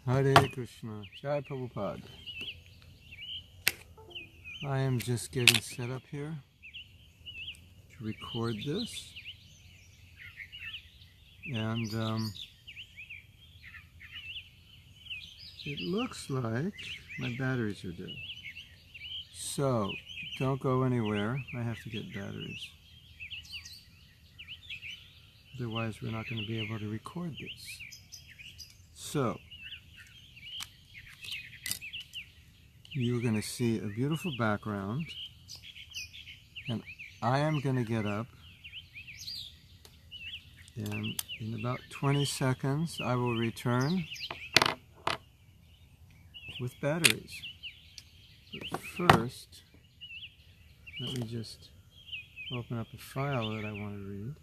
Hare Krishna. Jai Prabhupada. I am just getting set up here to record this. And it looks like my batteries are dead. So, don't go anywhere. I have to get batteries. Otherwise, we're not going to be able to record this. So, you're going to see a beautiful background, and I am going to get up, and in about 20 seconds I will return with batteries. But first, let me just open up a file that I want to read.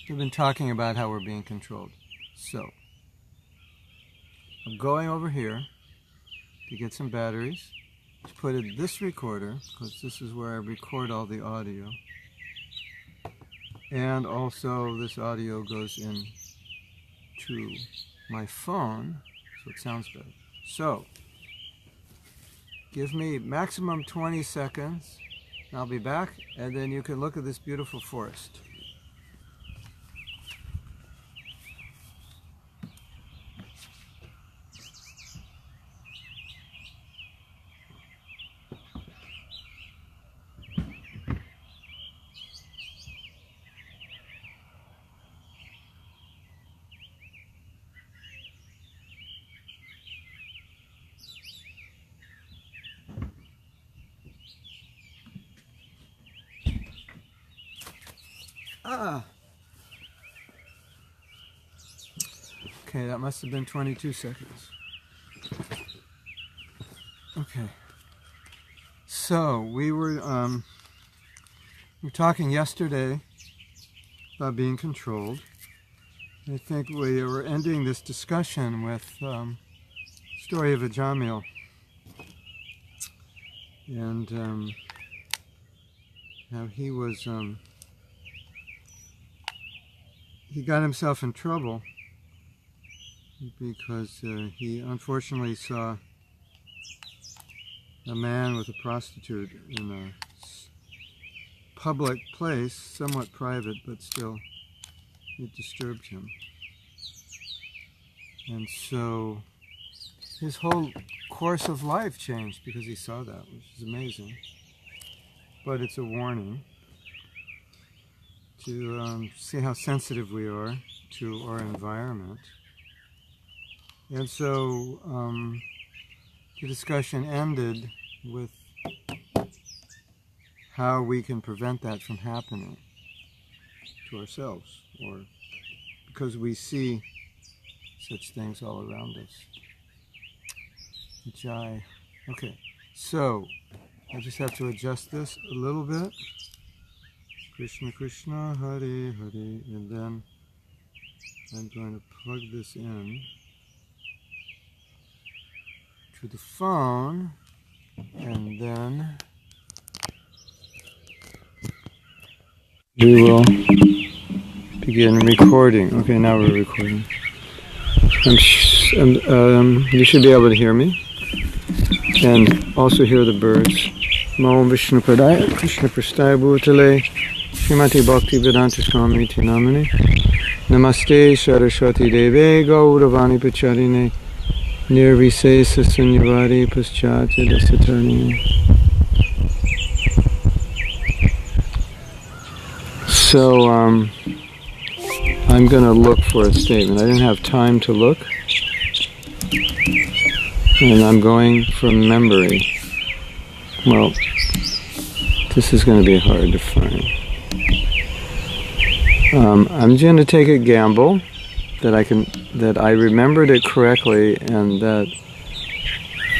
We've been talking about how we're being controlled. So, I'm going over here to get some batteries to put in this recorder, because this is where I record all the audio. And also this audio goes in to my phone, so it sounds better. So, give me maximum 20 seconds, and I'll be back, and then you can look at this beautiful forest. Okay, that must have been 22 seconds. Okay. So, we were talking yesterday about being controlled. I think we were ending this discussion with story of Ajamil. And how he was he got himself in trouble because he unfortunately saw a man with a prostitute in a public place, somewhat private, but still it disturbed him. And so his whole course of life changed because he saw that, which is amazing. But it's a warning to see how sensitive we are to our environment. And so the discussion ended with how we can prevent that from happening to ourselves, or because we see such things all around us. Jai. Okay, so I just have to adjust this a little bit. Krishna Krishna, Hare Hare, and then I'm going to plug this in to the phone, and then we will begin recording. Okay, now we're recording. You should be able to hear me, and also hear the birds. Namo Vishnu Padaya, Krishna Prasthaya Bhutale, Srimati Bhakti Vedanta Swami Namane, Namaste Saraswati Deve Gauravani Pacharine, Nirvisesa Sunyavari Paschatya Dasatarni. So, I'm going to look for a statement. I didn't have time to look, and I'm going from memory. Well, this is going to be hard to find. I'm going to take a gamble that I remembered it correctly, and that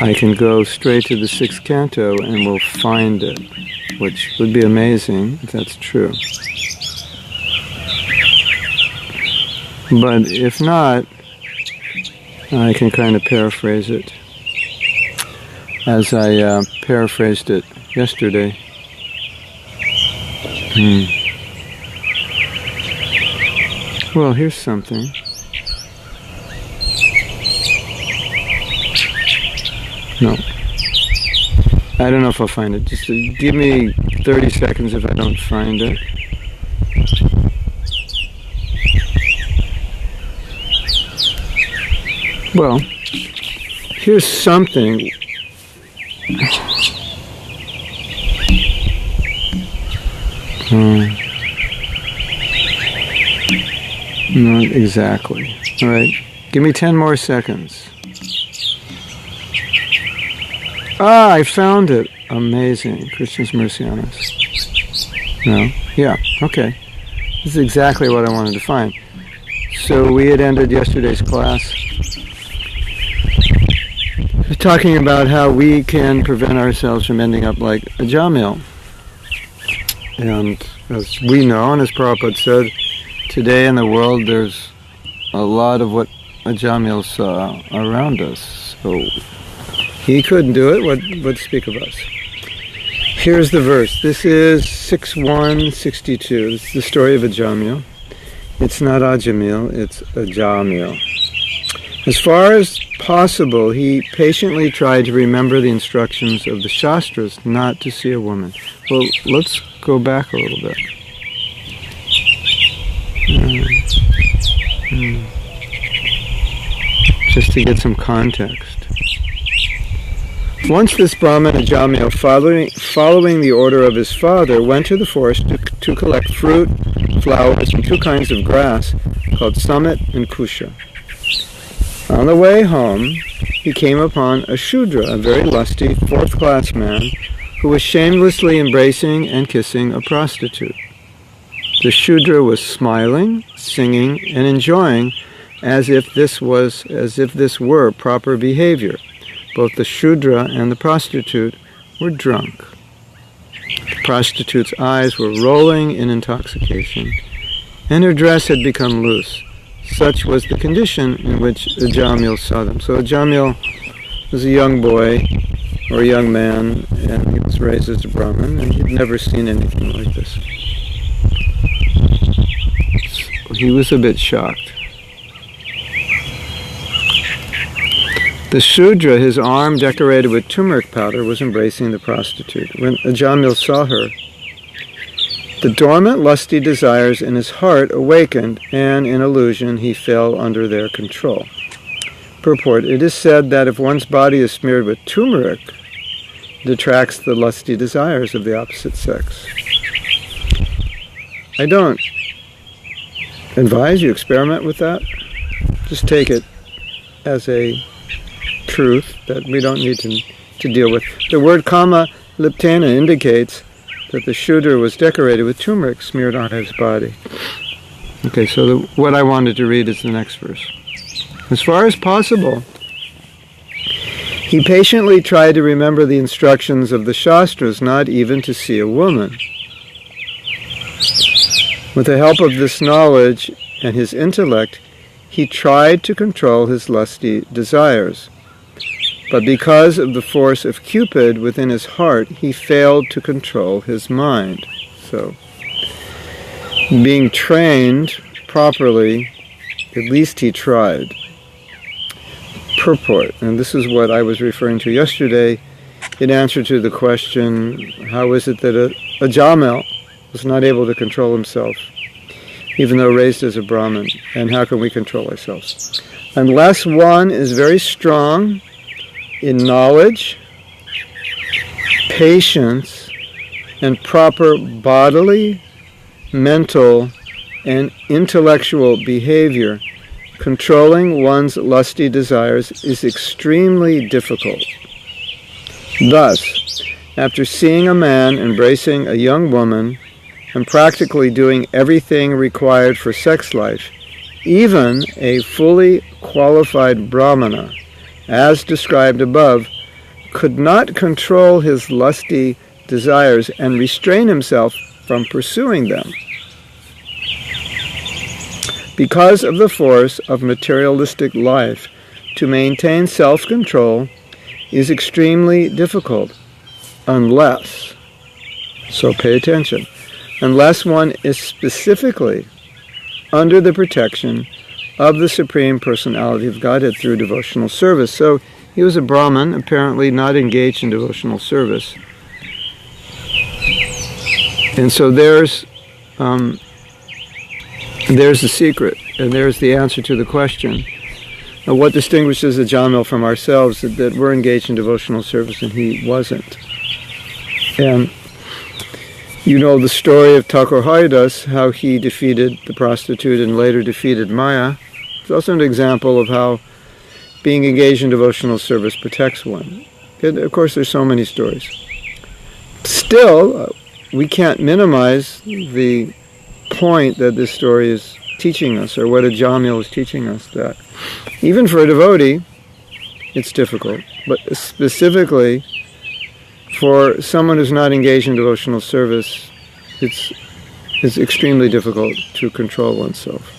I can go straight to the 6th canto and will find it, which would be amazing if that's true. But if not, I can kind of paraphrase it as I paraphrased it yesterday. Well, here's something. No. I don't know if I'll find it. Just give me 30 seconds if I don't find it. Well, here's something. Not exactly. All right. Give me 10 more seconds. Ah, I found it. Amazing. Krishna's mercy on us. No? Yeah. Okay. This is exactly what I wanted to find. So we had ended yesterday's class talking about how we can prevent ourselves from ending up like a Jamil. And as we know, and as Prabhupada said, today in the world there's a lot of what a Jamil saw around us. So he couldn't do it, what speak of us? Here's the verse. This is 6.1.62. This is the story of a Jamil. It's not Ajamil, it's a Jamil. As far as possible, he patiently tried to remember the instructions of the Shastras not to see a woman. Well, let's go back a little bit. Just to get some context. Once this Brahmin Ajamil, following the order of his father, went to the forest to collect fruit, flowers, and 2 kinds of grass called summit and kusha. On the way home, he came upon a Shudra, a very lusty, 4th-class man, who was shamelessly embracing and kissing a prostitute. The Shudra was smiling, singing, and enjoying as if this were proper behavior. Both the Shudra and the prostitute were drunk. The prostitute's eyes were rolling in intoxication, and her dress had become loose. Such was the condition in which Ajamil saw them. So Ajamil was a young boy, or a young man, and he was raised as a Brahmin, and he'd never seen anything like this. So he was a bit shocked. The Shudra, his arm decorated with turmeric powder, was embracing the prostitute. When Ajamil saw her, the dormant lusty desires in his heart awakened, and in illusion he fell under their control. Purport: it is said that if one's body is smeared with turmeric, it attracts the lusty desires of the opposite sex. I don't advise you experiment with that. Just take it as a truth that we don't need to deal with. The word kama liptena indicates that the Shudra was decorated with turmeric smeared on his body. Okay, so what I wanted to read is the next verse. As far as possible, he patiently tried to remember the instructions of the Shastras not even to see a woman. With the help of this knowledge and his intellect, he tried to control his lusty desires. But because of the force of Cupid within his heart, he failed to control his mind. So, being trained properly, at least he tried. Purport, and this is what I was referring to yesterday, in answer to the question, how is it that a Jamil was not able to control himself, even though raised as a Brahmin, and how can we control ourselves? Unless one is very strong in knowledge, patience, and proper bodily, mental, and intellectual behavior, controlling one's lusty desires is extremely difficult. Thus, after seeing a man embracing a young woman and practically doing everything required for sex life, even a fully qualified Brahmana, as described above, could not control his lusty desires and restrain himself from pursuing them. Because of the force of materialistic life, to maintain self-control is extremely difficult, unless, so pay attention, unless one is specifically under the protection of the Supreme Personality of Godhead through devotional service. So he was a Brahmin, apparently not engaged in devotional service. And so there's the secret, and there's the answer to the question. Now, what distinguishes the Jamil from ourselves is that we're engaged in devotional service and he wasn't. And you know the story of Thakur Haridas, how he defeated the prostitute and later defeated Maya. It's also an example of how being engaged in devotional service protects one. And of course, there's so many stories. Still, we can't minimize the point that this story is teaching us, or what a Jamil is teaching us, that even for a devotee, it's difficult. But specifically, for someone who's not engaged in devotional service, it's extremely difficult to control oneself.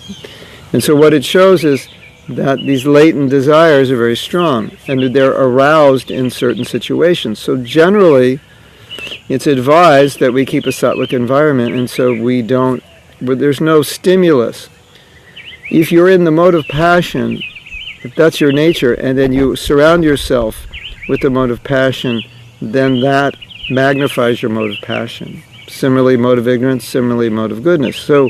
And so what it shows is that these latent desires are very strong, and they're aroused in certain situations. So generally, it's advised that we keep a sattvic environment, and so there's no stimulus. If you're in the mode of passion, if that's your nature, and then you surround yourself with the mode of passion, then that magnifies your mode of passion. Similarly, mode of ignorance, similarly, mode of goodness. So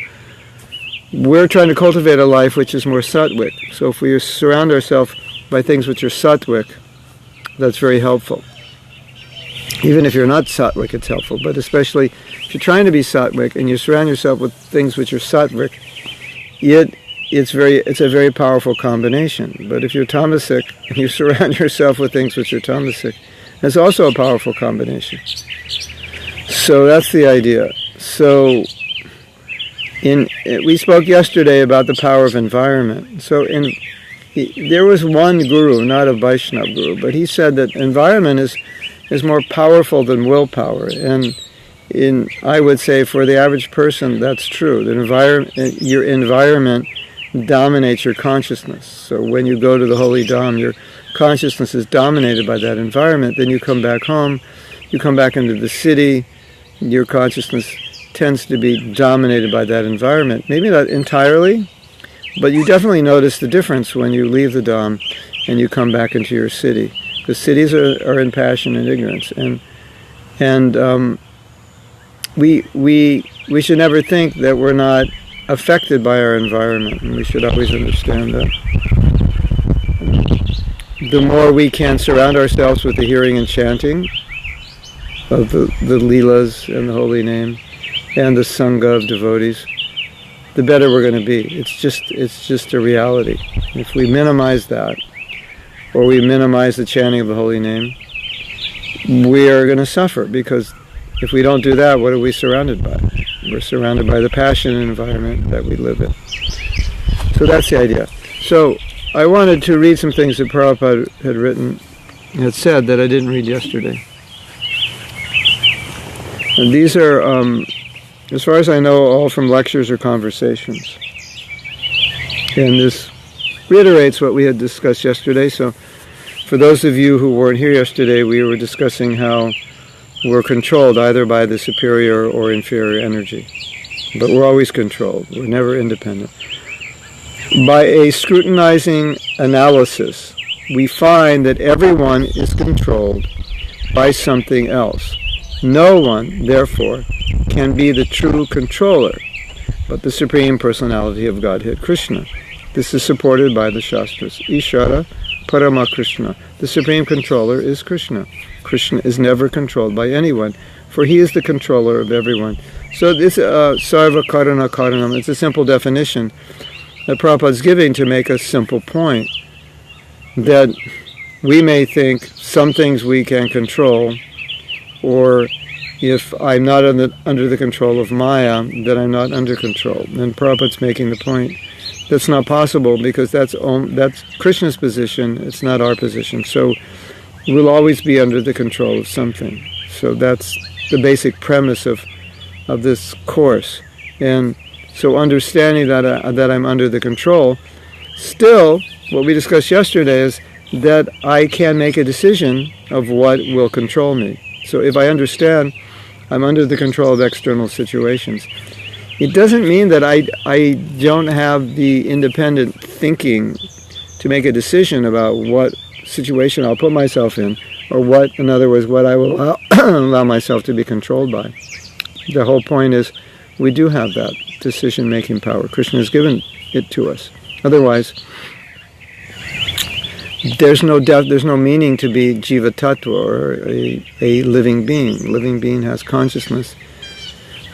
we're trying to cultivate a life which is more sattvic. So if we surround ourselves by things which are sattvic, that's very helpful. Even if you're not sattvic, it's helpful. But especially if you're trying to be sattvic and you surround yourself with things which are sattvic, it's a very powerful combination. But if you're tamasic and you surround yourself with things which are tamasic, it's also a powerful combination. So that's the idea. So we spoke yesterday about the power of environment. So there was one guru, not a Vaishnava guru, but he said that environment is more powerful than willpower. And I would say for the average person, that's true. Your environment dominates your consciousness. So when you go to the Holy Dham, your consciousness is dominated by that environment. Then you come back home, you come back into the city, your consciousness tends to be dominated by that environment. Maybe not entirely, but you definitely notice the difference when you leave the Dham and you come back into your city. Because cities are in passion and ignorance. And we should never think that we're not affected by our environment, and we should always understand that. The more we can surround ourselves with the hearing and chanting of the Leelas and the Holy Name and the Sangha of devotees, the better we're going to be. It's just a reality. If we minimize that, or we minimize the chanting of the Holy Name, we are going to suffer, because if we don't do that, what are we surrounded by? We're surrounded by the passion environment that we live in. So that's the idea. So I wanted to read some things that Prabhupada had said that I didn't read yesterday. And these are, as far as I know, all from lectures or conversations. And this reiterates what we had discussed yesterday. So for those of you who weren't here yesterday, we were discussing how we're controlled either by the superior or inferior energy. But we're always controlled. We're never independent. By a scrutinizing analysis, we find that everyone is controlled by something else. No one, therefore, can be the true controller, but the Supreme Personality of Godhead, Krishna. This is supported by the Shastras. Ishara Parama Krishna. The Supreme Controller is Krishna. Krishna is never controlled by anyone, for he is the controller of everyone. So this Sarva Karana Karanam, it's a simple definition that Prabhupada is giving to make a simple point, that we may think some things we can control, or if I'm not under the control of Maya, then I'm not under control. And Prabhupada's making the point that's not possible, because that's Krishna's position, it's not our position. So we'll always be under the control of something. So that's the basic premise of this course. And so understanding that I'm under the control, still, what we discussed yesterday is that I can make a decision of what will control me. So if I understand I'm under the control of external situations, It doesn't mean that I don't have the independent thinking to make a decision about what situation I'll put myself in, or what, in other words, what I will allow myself to be controlled by. The whole point is we do have that decision-making power. Krishna has given it to us. Otherwise, there's no meaning to be jiva tattva, or a living being. Living being has consciousness.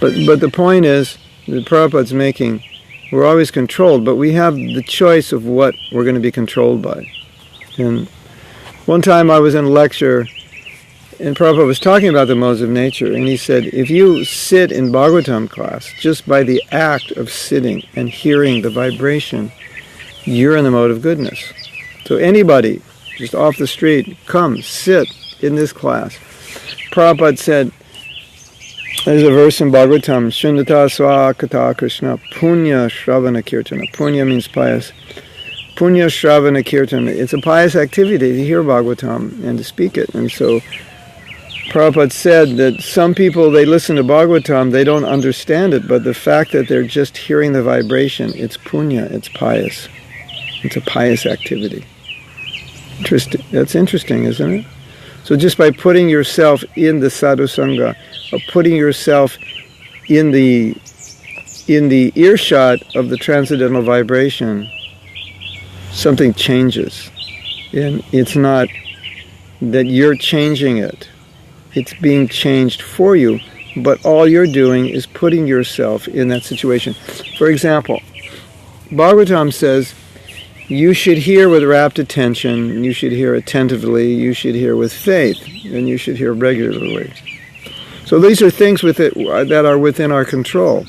But the point is, that Prabhupada's making, we're always controlled, but we have the choice of what we're going to be controlled by. And one time I was in a lecture, and Prabhupada was talking about the modes of nature, and he said, if you sit in Bhagavatam class, just by the act of sitting and hearing the vibration, you're in the mode of goodness. So anybody, just off the street, come, sit in this class. Prabhupada said, there's a verse in Bhagavatam, Shunnata Swa Kata Krishna Punya Shravana Kirtana. Punya means pious. Punya Shravana Kirtana. It's a pious activity to hear Bhagavatam and to speak it. And so Prabhupada said that some people, they listen to Bhagavatam, they don't understand it, but the fact that they're just hearing the vibration, it's punya, it's pious. It's a pious activity. That's interesting, isn't it? So just by putting yourself in the sadhu sangha, or putting yourself in the earshot of the transcendental vibration, something changes. And it's not that you're changing it. It's being changed for you, but all you're doing is putting yourself in that situation. For example, Bhagavatam says, you should hear with rapt attention, you should hear attentively, you should hear with faith, and you should hear regularly. So these are things that are within our control.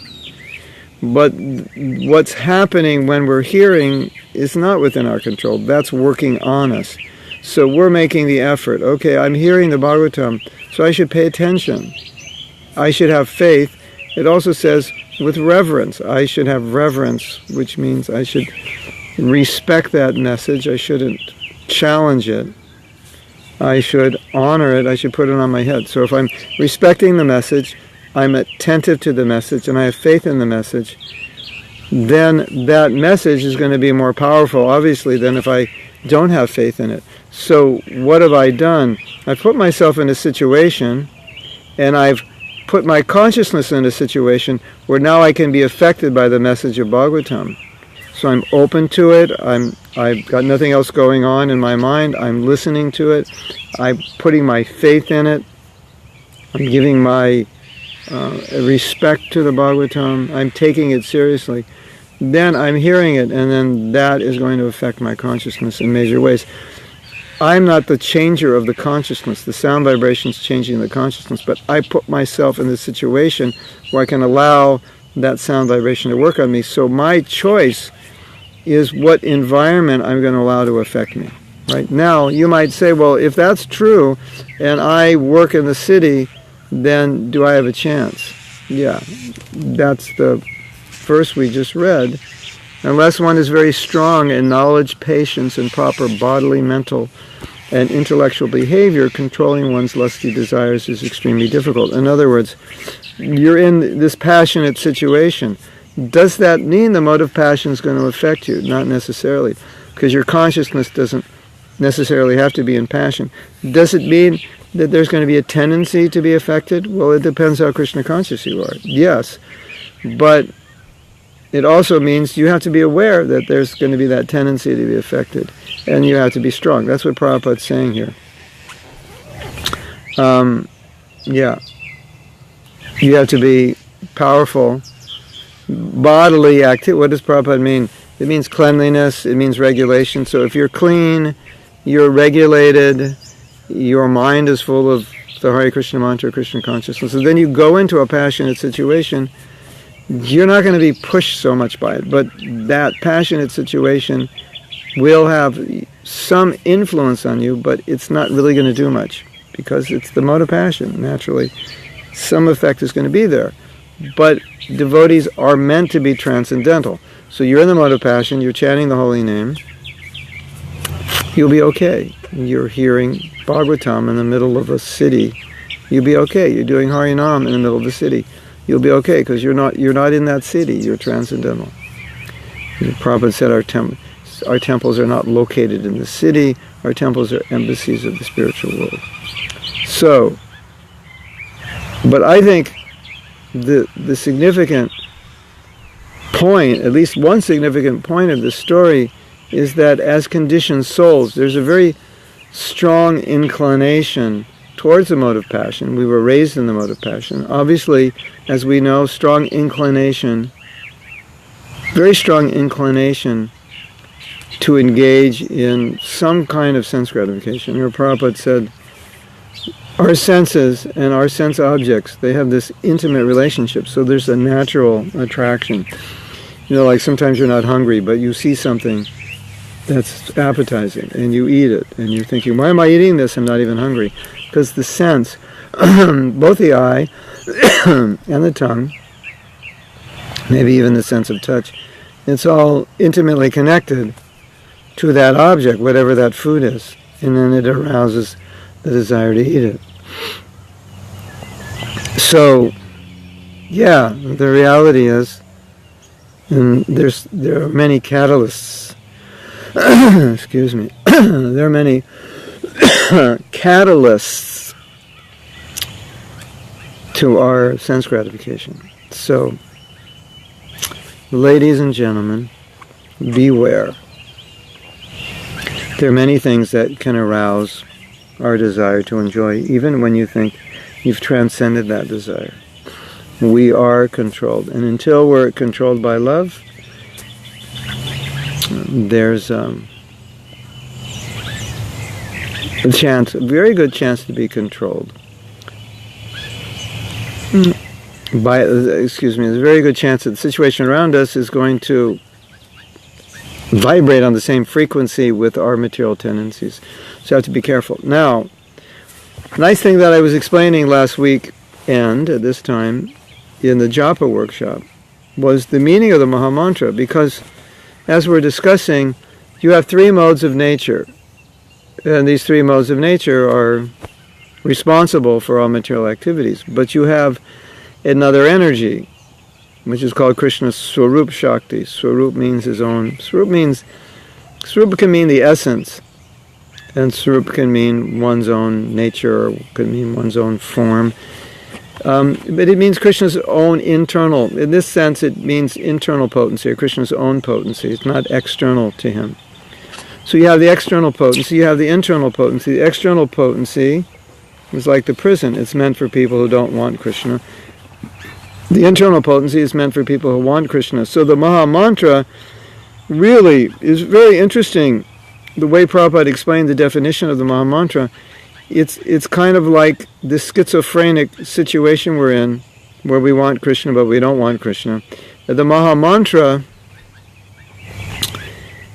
But what's happening when we're hearing is not within our control. That's working on us. So we're making the effort. Okay, I'm hearing the Bhagavatam, so I should pay attention. I should have faith. It also says with reverence. I should have reverence, which means I should respect that message. I shouldn't challenge it. I should honor it. I should put it on my head. So if I'm respecting the message, I'm attentive to the message, and I have faith in the message, then that message is going to be more powerful, obviously, than if I don't have faith in it. So what have I done? I've put myself in a situation, and I've put my consciousness in a situation where now I can be affected by the message of Bhagavatam. So I'm open to it. I've got nothing else going on in my mind. I'm listening to it. I'm putting my faith in it. I'm giving my respect to the Bhagavatam. I'm taking it seriously. Then I'm hearing it, and then that is going to affect my consciousness in major ways. I'm not the changer of the consciousness. The sound vibration's changing the consciousness, but I put myself in the situation where I can allow that sound vibration to work on me. So my choice is what environment I'm going to allow to affect me. Right now, you might say, well, if that's true, and I work in the city, then do I have a chance? Yeah, that's the verse we just read. Unless one is very strong in knowledge, patience, and proper bodily, mental, and intellectual behavior, controlling one's lusty desires is extremely difficult. In other words, you're in this passionate situation. Does that mean the mode of passion is going to affect you? Not necessarily, because your consciousness doesn't necessarily have to be in passion. Does it mean that there's going to be a tendency to be affected? Well, it depends how Krishna conscious you are. Yes, but it also means you have to be aware that there's going to be that tendency to be affected, and you have to be strong. That's what Prabhupada's saying here. Yeah. You have to be powerful. Bodily activity. What does Prabhupada mean? It means cleanliness. It means regulation. So if you're clean, you're regulated, your mind is full of the Hare Krishna mantra, Krishna consciousness. So then you go into a passionate situation, you're not going to be pushed so much by it. But that passionate situation will have some influence on you, but it's not really going to do much because it's the mode of passion. Naturally, some effect is going to be there. But devotees are meant to be transcendental. So you're in the mode of passion, you're chanting the holy name, you'll be okay. You're hearing Bhagavatam in the middle of a city, you'll be okay. You're doing Harinam in the middle of the city, you'll be okay, because you're not in that city. You're transcendental. The Prabhupada said our temples are not located in the city. Our temples are embassies of the spiritual world. So, but I think the significant point, at least one significant point of this story, is that as conditioned souls, there's a very strong inclination towards the mode of passion. We were raised in the mode of passion. Obviously, as we know, strong inclination, very strong inclination to engage in some kind of sense gratification. Your Prabhupada said, our senses and our sense objects, they have this intimate relationship, so there's a natural attraction. Like sometimes you're not hungry, but you see something that's appetizing, and you eat it, and you're thinking, why am I eating this? I'm not even hungry. Because the sense, both the eye and the tongue, maybe even the sense of touch, it's all intimately connected to that object, whatever that food is, and then it arouses the desire to eat it. So, yeah, the reality is, and there are many catalysts. Excuse me. There are many catalysts to our sense gratification. So, ladies and gentlemen, beware. There are many things that can arouse our desire to enjoy, even when you think you've transcended that desire. We are controlled. And until we're controlled by love, there's a very good chance to be controlled. There's a very good chance that the situation around us is going to vibrate on the same frequency with our material tendencies. So you have to be careful. Now, nice thing that I was explaining last week and at this time in the Japa workshop was the meaning of the Maha Mantra, because as we're discussing, you have three modes of nature, and these three modes of nature are responsible for all material activities, but you have another energy, which is called Krishna's Swarup Shakti. Swarup means his own. Swarup can mean the essence, and Swarup can mean one's own nature, or can mean one's own form. But it means Krishna's own internal. In this sense, it means internal potency, or Krishna's own potency. It's not external to him. So you have the external potency, you have the internal potency. The external potency is like the prison. It's meant for people who don't want Krishna. The internal potency is meant for people who want Krishna. So the Maha Mantra really is very interesting. The way Prabhupada explained the definition of the Maha Mantra, it's kind of like this schizophrenic situation we're in, where we want Krishna but we don't want Krishna. The Maha Mantra,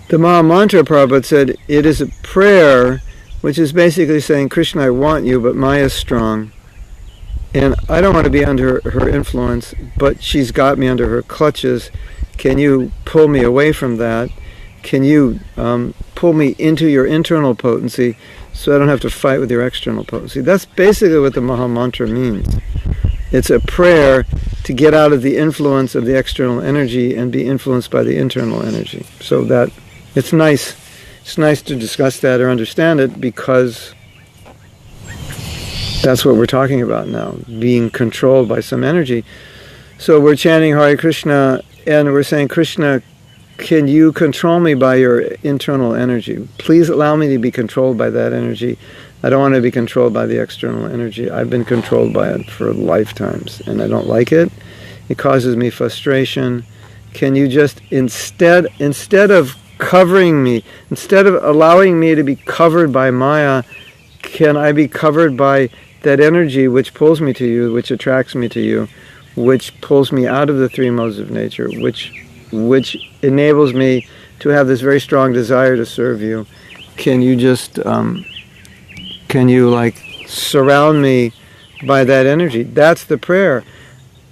Prabhupada said, it is a prayer which is basically saying, Krishna, I want you, but Maya is strong. And I don't want to be under her influence, but she's got me under her clutches. Can you pull me away from that? Can you pull me into your internal potency so I don't have to fight with your external potency? That's basically what the Maha Mantra means. It's a prayer to get out of the influence of the external energy and be influenced by the internal energy. So that it's nice. It's nice to discuss that or understand it, because that's what we're talking about now, being controlled by some energy. So we're chanting Hare Krishna, and we're saying, Krishna, can you control me by your internal energy? Please allow me to be controlled by that energy. I don't want to be controlled by the external energy. I've been controlled by it for lifetimes, and I don't like it. It causes me frustration. Can you just, instead of covering me, instead of allowing me to be covered by Maya, can I be covered by that energy which pulls me to you, which attracts me to you, which pulls me out of the three modes of nature, which enables me to have this very strong desire to serve you? Can you just, surround me by that energy? That's the prayer.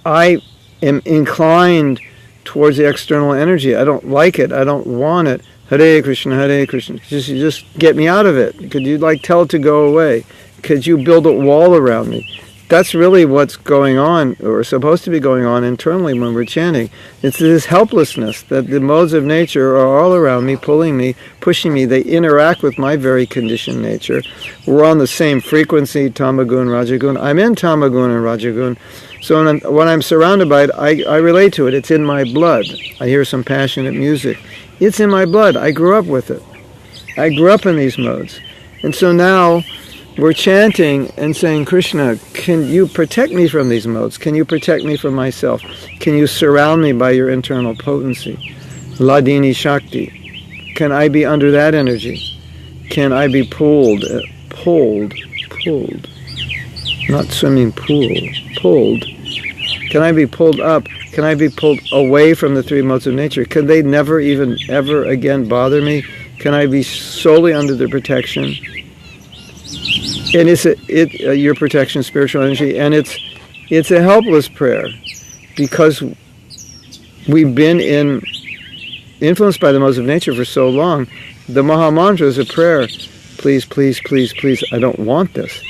I am inclined towards the external energy. I don't like it. I don't want it. Hare Krishna, Hare Krishna. Just get me out of it. Could you tell it to go away? Could you build a wall around me? that's really what's going on, or supposed to be going on internally when we're chanting. It's this helplessness that the modes of nature are all around me, pulling me, pushing me. They interact with my very conditioned nature. We're on the same frequency, tamagun, rajagun. I'm in tamagun and rajagun. So when I'm surrounded by it, I relate to it. It's in my blood. I hear some passionate music. It's in my blood. I grew up with it. I grew up in these modes. And so now we're chanting and saying, Krishna, can you protect me from these modes? Can you protect me from myself? Can you surround me by your internal potency? Ladini Shakti. Can I be under that energy? Can I be pulled, not swimming pool, pulled. Can I be pulled up? Can I be pulled away from the three modes of nature? Can they never even, ever again bother me? Can I be solely under their protection? And it's your protection, spiritual energy, and it's a helpless prayer because we've been influenced by the modes of nature for so long. The Maha Mantra is a prayer. Please, please, please, please, I don't want this.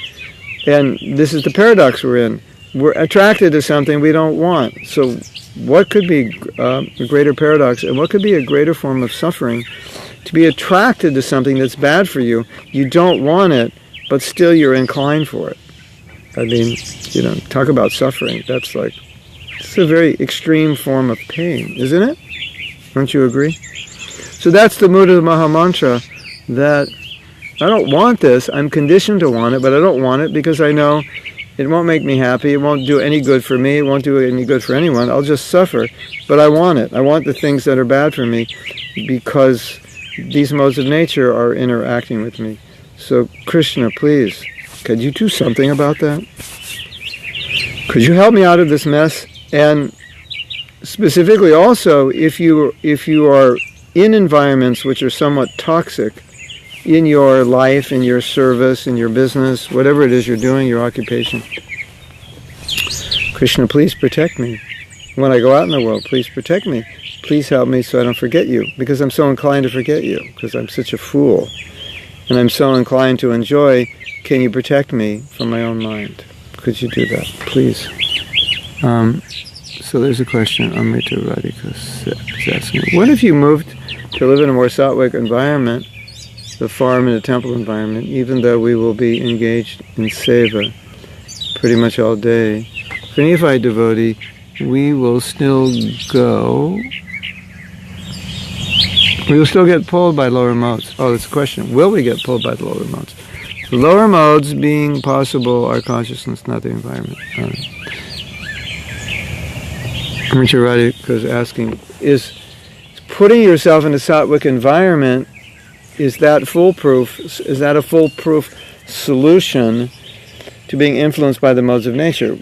And this is the paradox we're in. We're attracted to something we don't want. So what could be a greater paradox, and what could be a greater form of suffering? To be attracted to something that's bad for you, you don't want it, but still you're inclined for it. I mean, talk about suffering. It's a very extreme form of pain, isn't it? Don't you agree? So that's the mood of the Maha Mantra, that I don't want this. I'm conditioned to want it, but I don't want it because I know it won't make me happy. It won't do any good for me. It won't do any good for anyone. I'll just suffer. But I want it. I want the things that are bad for me because these modes of nature are interacting with me. So, Krishna, please, could you do something about that? Could you help me out of this mess? And specifically also, if you are in environments which are somewhat toxic in your life, in your service, in your business, whatever it is you're doing, your occupation, Krishna, please protect me. When I go out in the world, please protect me. Please help me so I don't forget you, because I'm so inclined to forget you, because I'm such a fool. And I'm so inclined to enjoy. Can you protect me from my own mind? Could you do that, please? So there's a question. Amrita Radhika is asking, what if you moved to live in a more sattvic environment, the farm and the temple environment, even though we will be engaged in seva pretty much all day? For any Neophyte devotee, we will still get pulled by lower modes. Oh, that's a question. Will we get pulled by the lower modes? The lower modes being possible are consciousness, not the environment. Richard Radhika is asking, is putting yourself in a sattvic environment, is that foolproof? Is that a foolproof solution to being influenced by the modes of nature?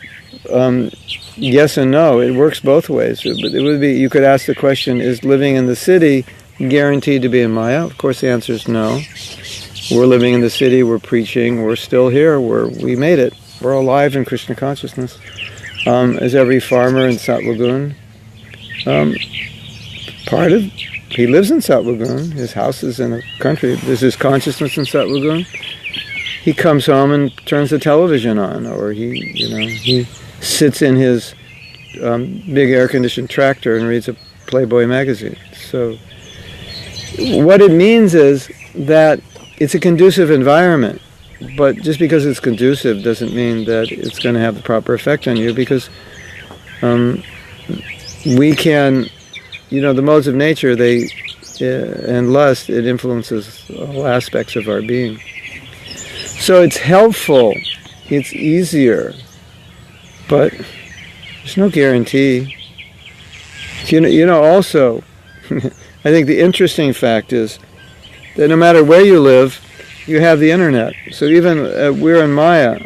Yes and no. It works both ways. But it would be, you could ask the question, is living in the city guaranteed to be in Maya? Of course the answer is no. We're living in the city, we're preaching, we're still here, we made it. We're alive in Krishna consciousness. As every farmer in Satlagoon, he lives in Satlagoon, his house is in a country, there's his consciousness in Satlagoon. He comes home and turns the television on, or he sits in his big air-conditioned tractor and reads a Playboy magazine. So what it means is that it's a conducive environment, but just because it's conducive doesn't mean that it's going to have the proper effect on you, because we can, the modes of nature, and lust, it influences all aspects of our being. So it's helpful, it's easier, but there's no guarantee. Also, I think the interesting fact is that no matter where you live, you have the internet. So even we're in Maya,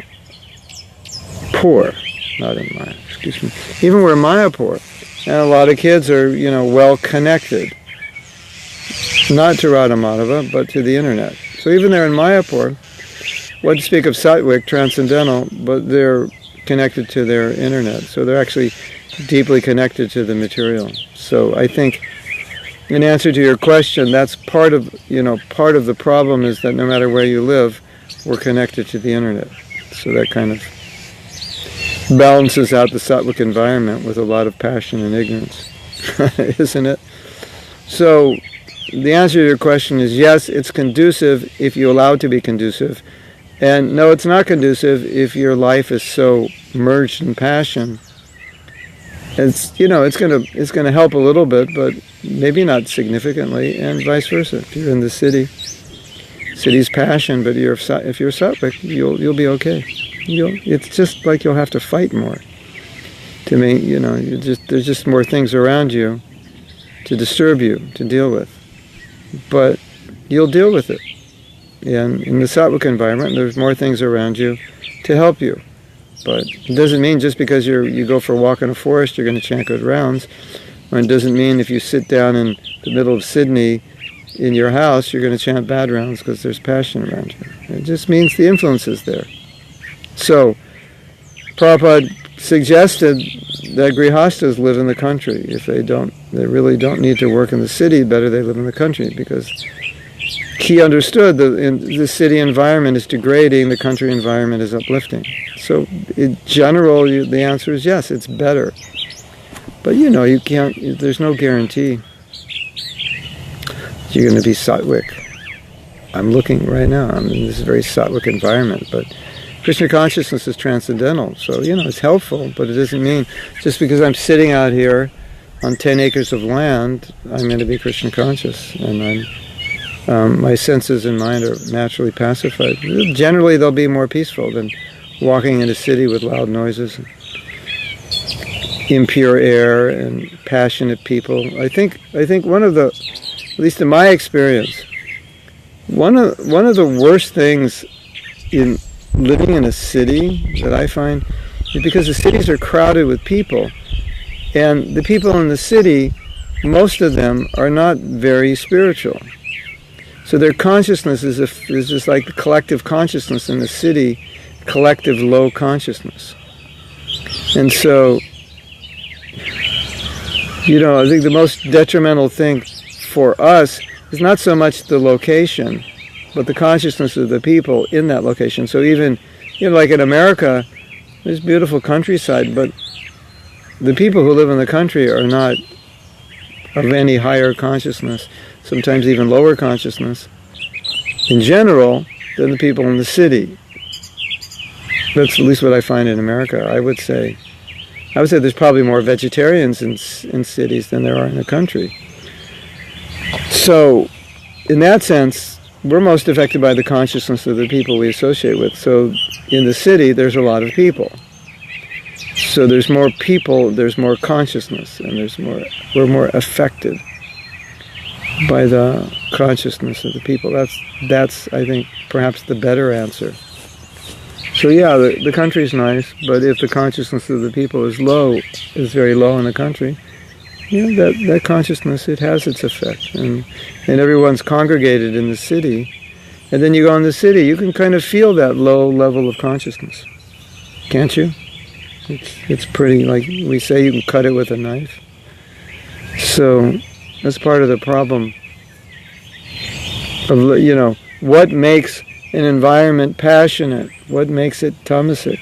poor, not in Maya, excuse me. Even we're in Maya poor, and a lot of kids are, well connected, not to Radha Madhava, but to the internet. So even they're in Maya poor, what to speak of Sattvic, transcendental, but they're connected to their internet. So they're actually deeply connected to the material. So I think, in answer to your question, that's part of the problem is that no matter where you live, we're connected to the internet. So that kind of balances out the sattvic environment with a lot of passion and ignorance, isn't it? So the answer to your question is yes, it's conducive if you allow it to be conducive. And no, it's not conducive if your life is so merged in passion. It's gonna help a little bit, but maybe not significantly, and vice versa. If you're in the city's passion, but if you're sattvic, you'll be okay. It's just like you'll have to fight more. To me, there's just more things around you to disturb you, to deal with. But you'll deal with it. And in the sattvic environment, there's more things around you to help you. But it doesn't mean just because you go for a walk in a forest, you're going to chant good rounds. Or it doesn't mean if you sit down in the middle of Sydney in your house, you're going to chant bad rounds because there's passion around you. It just means the influence is there. So, Prabhupada suggested that grihastas live in the country. If they really don't need to work in the city, better they live in the country, because he understood that the city environment is degrading, the country environment is uplifting. So, in general, the answer is yes, it's better. But you can't, there's no guarantee you're going to be sattvic. I'm looking right now, I'm in this very sattvic environment, but Krishna consciousness is transcendental, so it's helpful, but it doesn't mean just because I'm sitting out here on 10 acres of land, I'm going to be Krishna conscious, and my senses and mind are naturally pacified. Generally, they'll be more peaceful than walking in a city with loud noises, and impure air, and passionate people. I think one of the, at least in my experience, one of the worst things in living in a city that I find is because the cities are crowded with people, and the people in the city, most of them are not very spiritual. So their consciousness is just like the collective consciousness in the city, collective low consciousness. And so, I think the most detrimental thing for us is not so much the location, but the consciousness of the people in that location. So even, like in America, there's beautiful countryside, but the people who live in the country are not of any higher consciousness, sometimes even lower consciousness, in general, than the people in the city. That's at least what I find in America. I would say there's probably more vegetarians in cities than there are in the country. So, in that sense, we're most affected by the consciousness of the people we associate with. So in the city, there's a lot of people. So there's more people, there's more consciousness, and we're more affected by the consciousness of the people. That's I think, perhaps the better answer. So yeah, the country's nice, but if the consciousness of the people is very low in the country, that consciousness, it has its effect, and everyone's congregated in the city, and then you go in the city, you can kind of feel that low level of consciousness, can't you? It's pretty, like we say, you can cut it with a knife. So that's part of the problem of what makes an environment passionate, what makes it tamasic.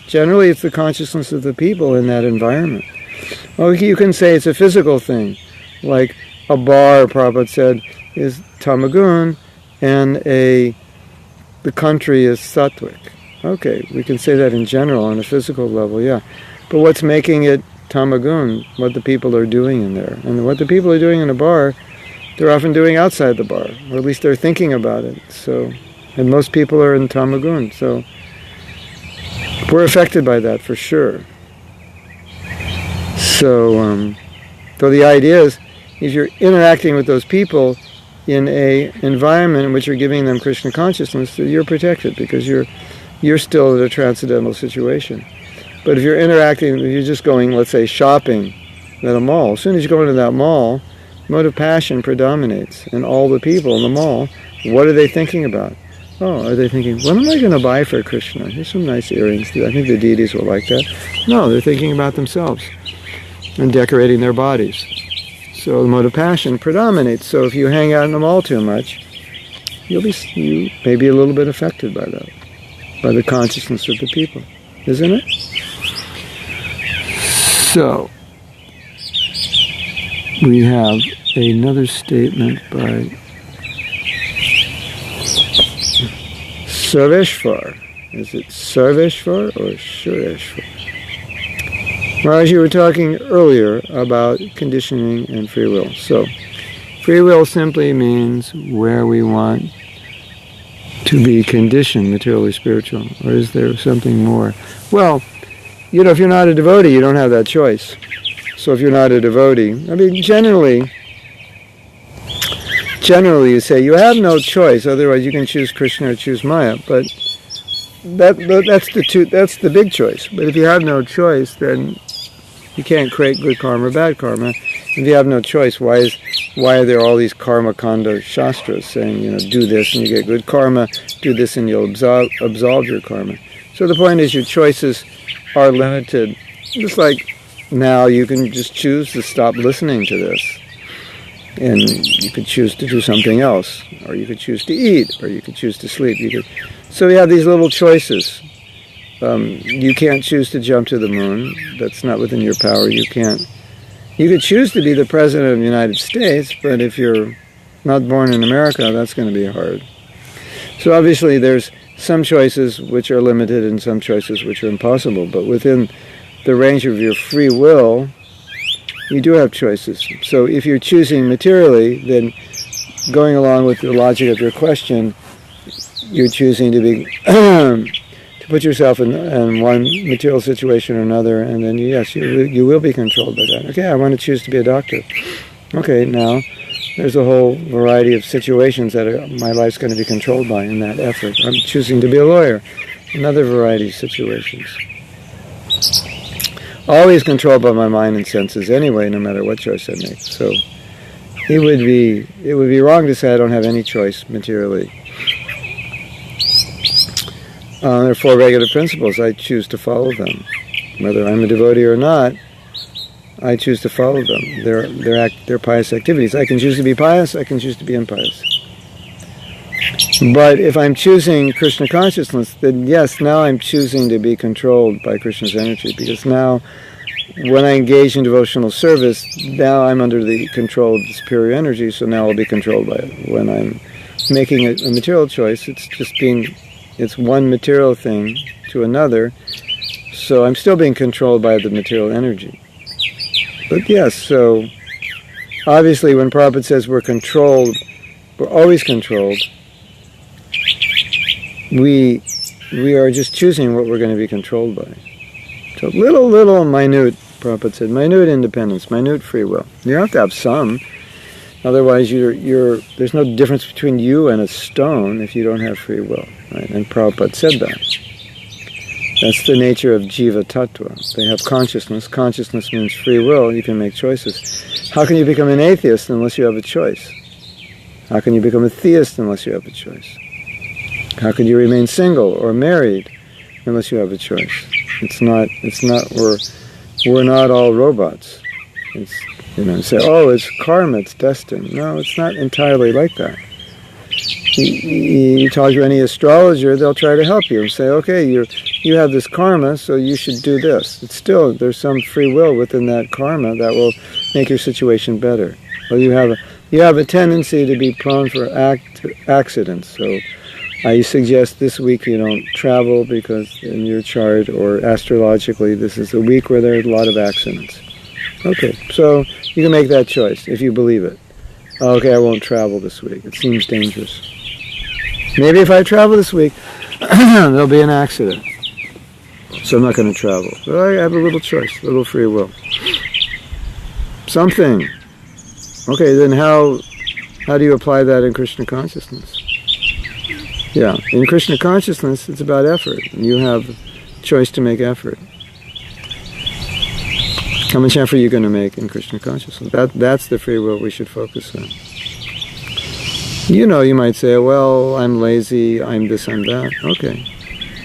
Generally it's the consciousness of the people in that environment. Well, you can say it's a physical thing, like a bar, Prabhupada said, is tamagun, and the country is sattvic. Okay, we can say that in general on a physical level, yeah. But what's making it tamagun? What the people are doing in there. And what the people are doing in a bar, they're often doing outside the bar, or at least they're thinking about it. So, and most people are in tamagun, so we're affected by that for sure. So the idea is, if you're interacting with those people in a environment in which you're giving them Krishna consciousness, you're protected because you're still in a transcendental situation. But if you're interacting, if you're just going, let's say, shopping at a mall, as soon as you go into that mall, mode of passion predominates, and all the people in the mall, what are they thinking about? Oh, are they thinking, what am I going to buy for Krishna? Here's some nice earrings. I think the deities will like that. No, they're thinking about themselves and decorating their bodies. So the mode of passion predominates. So if you hang out in the mall too much, you may be a little bit affected by that, by the consciousness of the people. isn't it? So, we have another statement by Sarveshwar. Is it Sarveshwar or Sureshwar? Raj, you were talking earlier about conditioning and free will. So, free will simply means where we want to be conditioned, materially spiritual. Or is there something more? Well, you know, if you're not a devotee, you don't have that choice. So if you're not a devotee, I mean, generally you say you have no choice. Otherwise, you can choose Krishna or choose Maya. But that's the big choice. But if you have no choice, then you can't create good karma or bad karma. If you have no choice, why are there all these karma kanda shastras saying, you know, do this and you get good karma, do this and you'll absolve your karma. So the point is your choices are limited. Just like now you can just choose to stop listening to this. And you could choose to do something else. Or you could choose to eat. Or you could choose to sleep. So you have these little choices. You can't choose to jump to the moon. That's not within your power. You could choose to be the President of the United States, but if you're not born in America, that's going to be hard. So obviously there's some choices which are limited and some choices which are impossible. But within the range of your free will, you do have choices. So if you're choosing materially, then going along with the logic of your question, you're choosing to be to put yourself in one material situation or another, and then yes, you will be controlled by that. Okay, I want to choose to be a doctor. Okay, now there's a whole variety of situations that my life's going to be controlled by in that effort. I'm choosing to be a lawyer. Another variety of situations. Always controlled by my mind and senses anyway, no matter what choice I make. So it would be wrong to say I don't have any choice materially. There are 4 regular principles. I choose to follow them. Whether I'm a devotee or not, I choose to follow them. They're pious activities. I can choose to be pious, I can choose to be impious. But if I'm choosing Krishna consciousness, then yes, now I'm choosing to be controlled by Krishna's energy, because now when I engage in devotional service, now I'm under the control of the superior energy, so now I'll be controlled by it. When I'm making a material choice, it's one material thing to another, so I'm still being controlled by the material energy. But yes, so obviously when Prabhupada says we're controlled, we're always controlled, we are just choosing what we're going to be controlled by. So little minute, Prabhupada said, minute independence, minute free will. You have to have some. Otherwise, there's no difference between you and a stone if you don't have free will. Right? And Prabhupada said that. That's the nature of Jiva Tattva. They have consciousness. Consciousness means free will. You can make choices. How can you become an atheist unless you have a choice? How can you become a theist unless you have a choice? How can you remain single or married unless you have a choice? We're not all robots. Say, oh, it's karma, it's destined. No, it's not entirely like that. You talk to any astrologer, they'll try to help you and say, okay, you have this karma, so you should do this. It's still, there's some free will within that karma that will make your situation better. Well, you have a tendency to be prone for accidents, so I suggest this week you don't travel because in your chart or astrologically this is a week where there are a lot of accidents. Okay, so you can make that choice if you believe it. Okay, I won't travel this week. It seems dangerous. Maybe if I travel this week, there'll be an accident. So I'm not going to travel. But I have a little choice, a little free will. Something. Okay, then how do you apply that in Krishna consciousness? Yeah, in Krishna consciousness, it's about effort. You have choice to make effort. How much effort are you going to make in Krishna consciousness? That's the free will we should focus on. You might say, well, I'm lazy, I'm this, I'm that. Okay.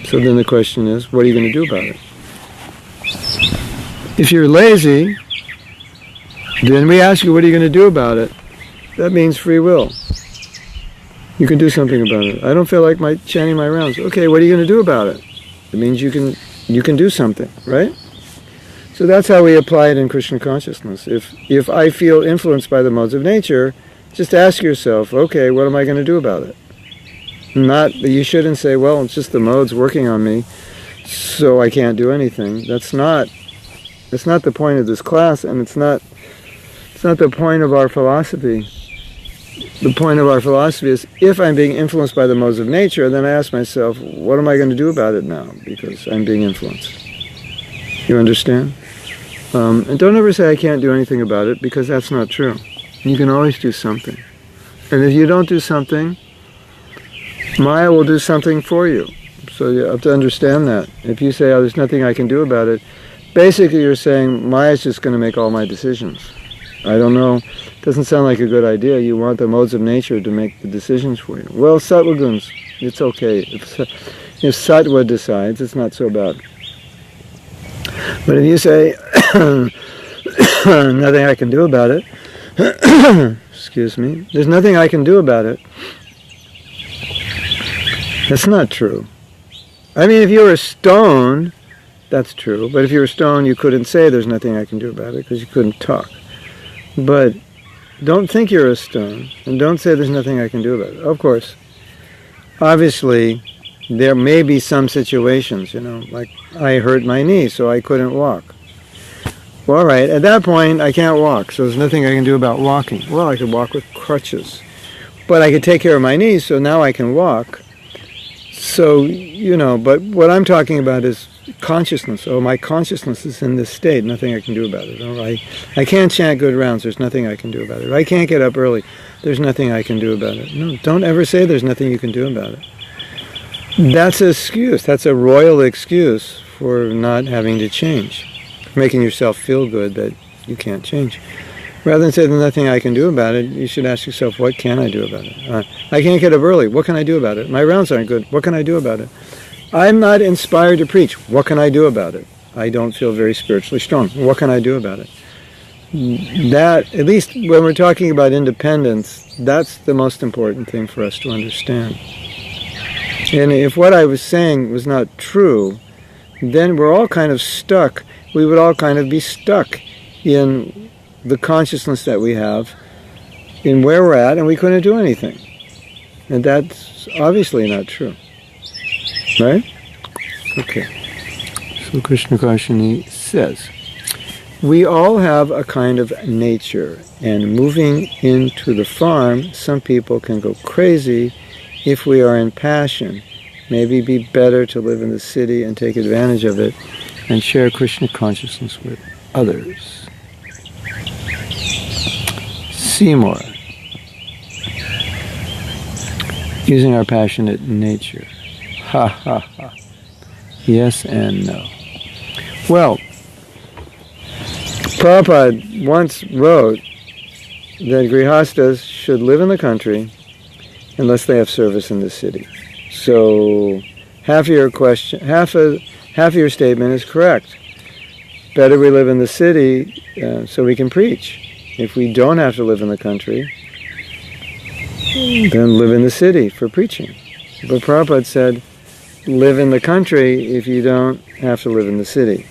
So then the question is, what are you going to do about it? If you're lazy, then we ask you, what are you going to do about it? That means free will. You can do something about it. I don't feel like chanting my rounds. Okay, what are you going to do about it? It means you can you can do something, right? So that's how we apply it in Krishna consciousness. If I feel influenced by the modes of nature, just ask yourself, okay, what am I going to do about it? You shouldn't say, well, it's just the modes working on me, so I can't do anything. That's not the point of this class, and it's not the point of our philosophy. The point of our philosophy is, if I'm being influenced by the modes of nature, then I ask myself, what am I going to do about it now? Because I'm being influenced. You understand? And don't ever say I can't do anything about it, because that's not true. You can always do something. And if you don't do something, Maya will do something for you. So you have to understand that. If you say, oh, there's nothing I can do about it, basically you're saying, Maya's just going to make all my decisions. I don't know. Doesn't sound like a good idea. You want the modes of nature to make the decisions for you. Well, sattva guns, it's okay. If sattva decides, it's not so bad. But if you say, nothing I can do about it, excuse me, there's nothing I can do about it, that's not true. I mean, if you were a stone, that's true. But if you were a stone, you couldn't say there's nothing I can do about it, because you couldn't talk. But don't think you're a stone, and don't say there's nothing I can do about it. Of course, obviously, there may be some situations, like I hurt my knee, so I couldn't walk. Well, all right, at that point, I can't walk, so there's nothing I can do about walking. Well, I could walk with crutches. But I could take care of my knee, so now I can walk. So, but what I'm talking about is consciousness. Oh, my consciousness is in this state, nothing I can do about it. Oh, I can't chant good rounds, there's nothing I can do about it. I can't get up early, there's nothing I can do about it. No, don't ever say there's nothing you can do about it. That's an excuse. That's a royal excuse for not having to change. Making yourself feel good that you can't change. Rather than say there's nothing I can do about it, you should ask yourself, what can I do about it? I can't get up early. What can I do about it? My rounds aren't good. What can I do about it? I'm not inspired to preach. What can I do about it? I don't feel very spiritually strong. What can I do about it? That, at least when we're talking about independence, that's the most important thing for us to understand. And if what I was saying was not true, then we're all kind of stuck. We would all kind of be stuck in the consciousness that we have, in where we're at, and we couldn't do anything. And that's obviously not true. Right? Okay. So Krishna Karshini says, we all have a kind of nature, and moving into the farm, some people can go crazy if we are in passion. Maybe it'd be better to live in the city and take advantage of it and share Krishna consciousness with others. Seymour. Using our passionate nature. Ha ha ha. Yes and no. Well, Prabhupada once wrote that grihastas should live in the country unless they have service in the city. So half of your statement is correct. Better we live in the city so we can preach. If we don't have to live in the country, then live in the city for preaching. But Prabhupada said, live in the country if you don't have to live in the city.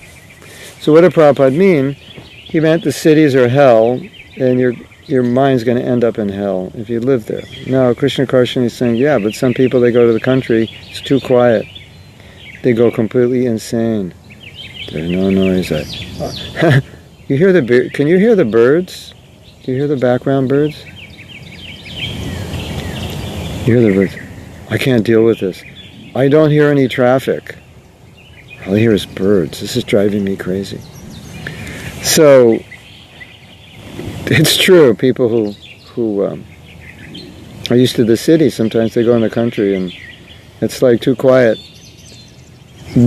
So what did Prabhupada mean? He meant the cities are hell, and your mind's going to end up in hell if you live there. Now, Krishna Karshini is saying, yeah, but some people, they go to the country, it's too quiet. They go completely insane. There's no noise. You hear can you hear the birds? Do you hear the background birds? You hear the birds? I can't deal with this. I don't hear any traffic. All I hear is birds. This is driving me crazy. So, it's true. People who are used to the city, sometimes they go in the country and it's like too quiet.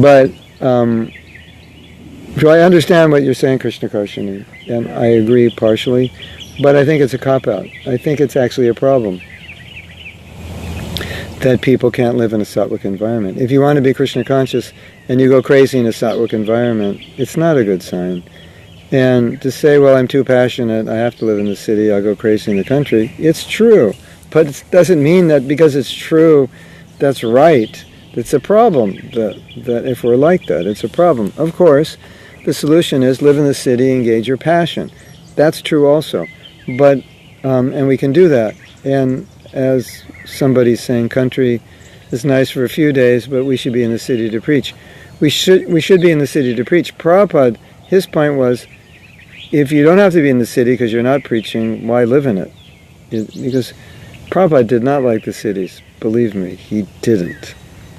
But, so I understand what you're saying, Krishna Karshini, and I agree partially, but I think it's a cop-out. I think it's actually a problem that people can't live in a sattvic environment. If you want to be Krishna conscious and you go crazy in a sattvic environment, it's not a good sign. And to say, well, I'm too passionate, I have to live in the city, I'll go crazy in the country, it's true. But it doesn't mean that because it's true, that's right. It's a problem that if we're like that, it's a problem. Of course, the solution is live in the city, engage your passion. That's true also. But, and we can do that. And as somebody's saying, country is nice for a few days, but we should be in the city to preach. We should be in the city to preach. Prabhupada, his point was, if you don't have to be in the city because you're not preaching, why live in it? Because Prabhupada did not like the cities. Believe me, he didn't.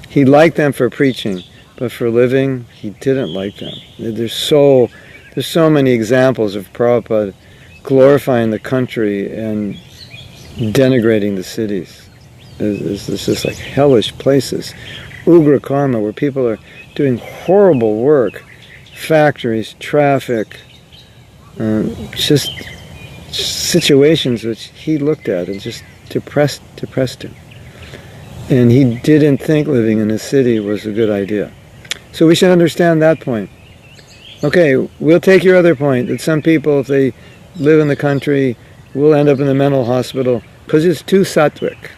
He liked them for preaching, but for living, he didn't like them. There's so many examples of Prabhupada glorifying the country and denigrating the cities. There's just like hellish places. Ugra karma, where people are doing horrible work. Factories, traffic, just situations which he looked at and just depressed him. And he didn't think living in a city was a good idea. So we should understand that point. Okay, we'll take your other point, that some people, if they live in the country, will end up in the mental hospital because it's too sattvic.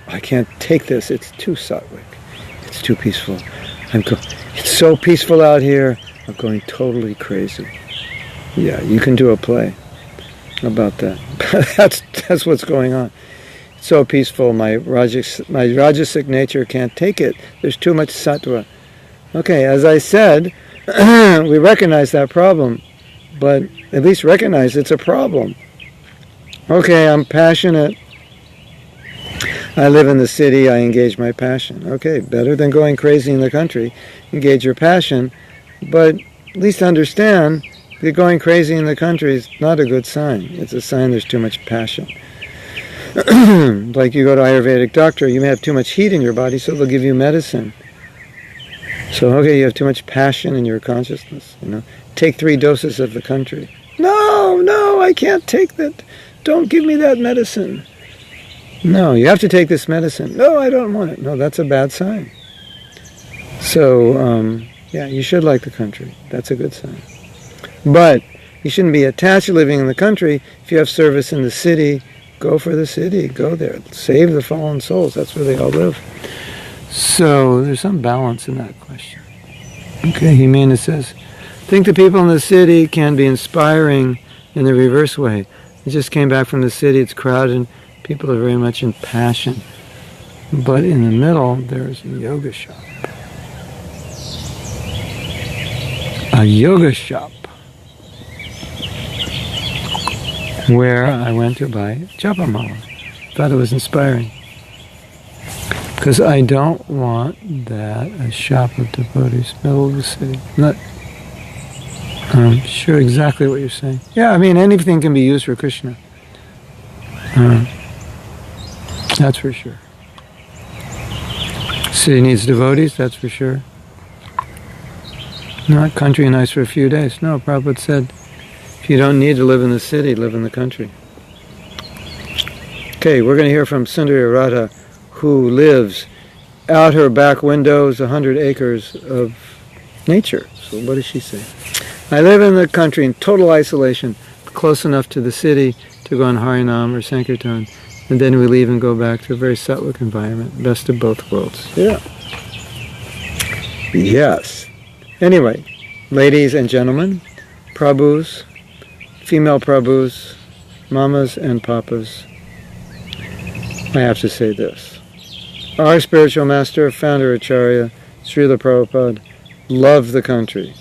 I can't take this, it's too sattvic. It's too peaceful. It's so peaceful out here, I'm going totally crazy. Yeah, you can do a play about that. That's what's going on. It's so peaceful, my rajasic nature can't take it. There's too much sattva. Okay, as I said, we recognize that problem, but at least recognize it's a problem. Okay, I'm passionate. I live in the city, I engage my passion. Okay, better than going crazy in the country. Engage your passion, but at least understand that going crazy in the country is not a good sign. It's a sign there's too much passion. Like you go to Ayurvedic doctor, you may have too much heat in your body, so they'll give you medicine. So, okay, you have too much passion in your consciousness, Take 3 doses of the country. No, I can't take that. Don't give me that medicine. No, you have to take this medicine. No, I don't want it. No, that's a bad sign. So, yeah, you should like the country. That's a good sign. But you shouldn't be attached to living in the country. If you have service in the city, go for the city. Go there. Save the fallen souls. That's where they all live. So there's some balance in that question. Okay, Jimena says, I think the people in the city can be inspiring in the reverse way. I just came back from the city. It's crowded. People are very much in passion. But in the middle, there's a yoga shop. A yoga shop. Where I went to buy japa mala. Thought it was inspiring. Because I don't want that, a shop of devotees, middle of the city. I'm sure exactly what you're saying. Yeah, I mean, anything can be used for Krishna. That's for sure. City needs devotees, that's for sure. Not country nice for a few days. No, Prabhupada said, if you don't need to live in the city, live in the country. Okay, we're going to hear from Sundari Radha, who lives out her back windows, 100 acres of nature. So what does she say? I live in the country in total isolation, close enough to the city to go on Harinam or Sankirtan, and then we leave and go back to a very sattvic environment. Best of both worlds. Yeah. Yes. Anyway, ladies and gentlemen, Prabhus, female Prabhus, mamas and papas, I have to say this. Our spiritual master, founder Acharya, Srila Prabhupada, loved the country.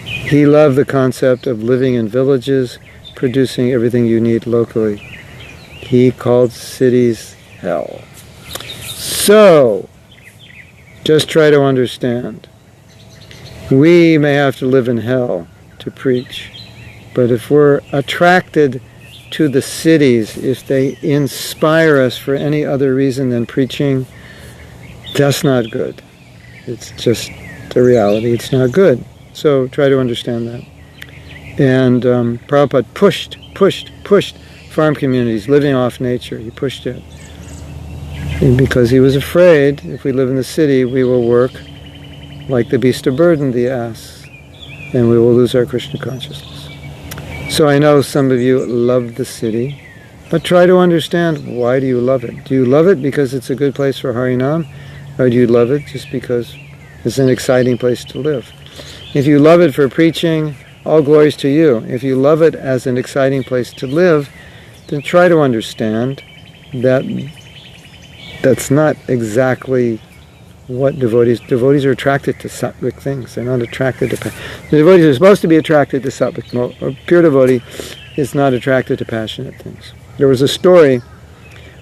He loved the concept of living in villages, producing everything you need locally. He called cities hell. So, just try to understand. We may have to live in hell to preach, but if we're attracted to the cities, if they inspire us for any other reason than preaching, that's not good. It's just the reality. It's not good. So try to understand that. And Prabhupada pushed farm communities, living off nature. He pushed it. And because he was afraid, if we live in the city, we will work like the beast of burden, the ass, and we will lose our Krishna consciousness. So I know some of you love the city, but try to understand, why do you love it? Do you love it because it's a good place for Harinam? Or do you love it just because it's an exciting place to live? If you love it for preaching, all glories to you. If you love it as an exciting place to live, then try to understand that that's not exactly what devotees are attracted to sattvic things. They're not attracted to the devotees are supposed to be attracted to sattvic. A pure devotee is not attracted to passionate things. There was a story.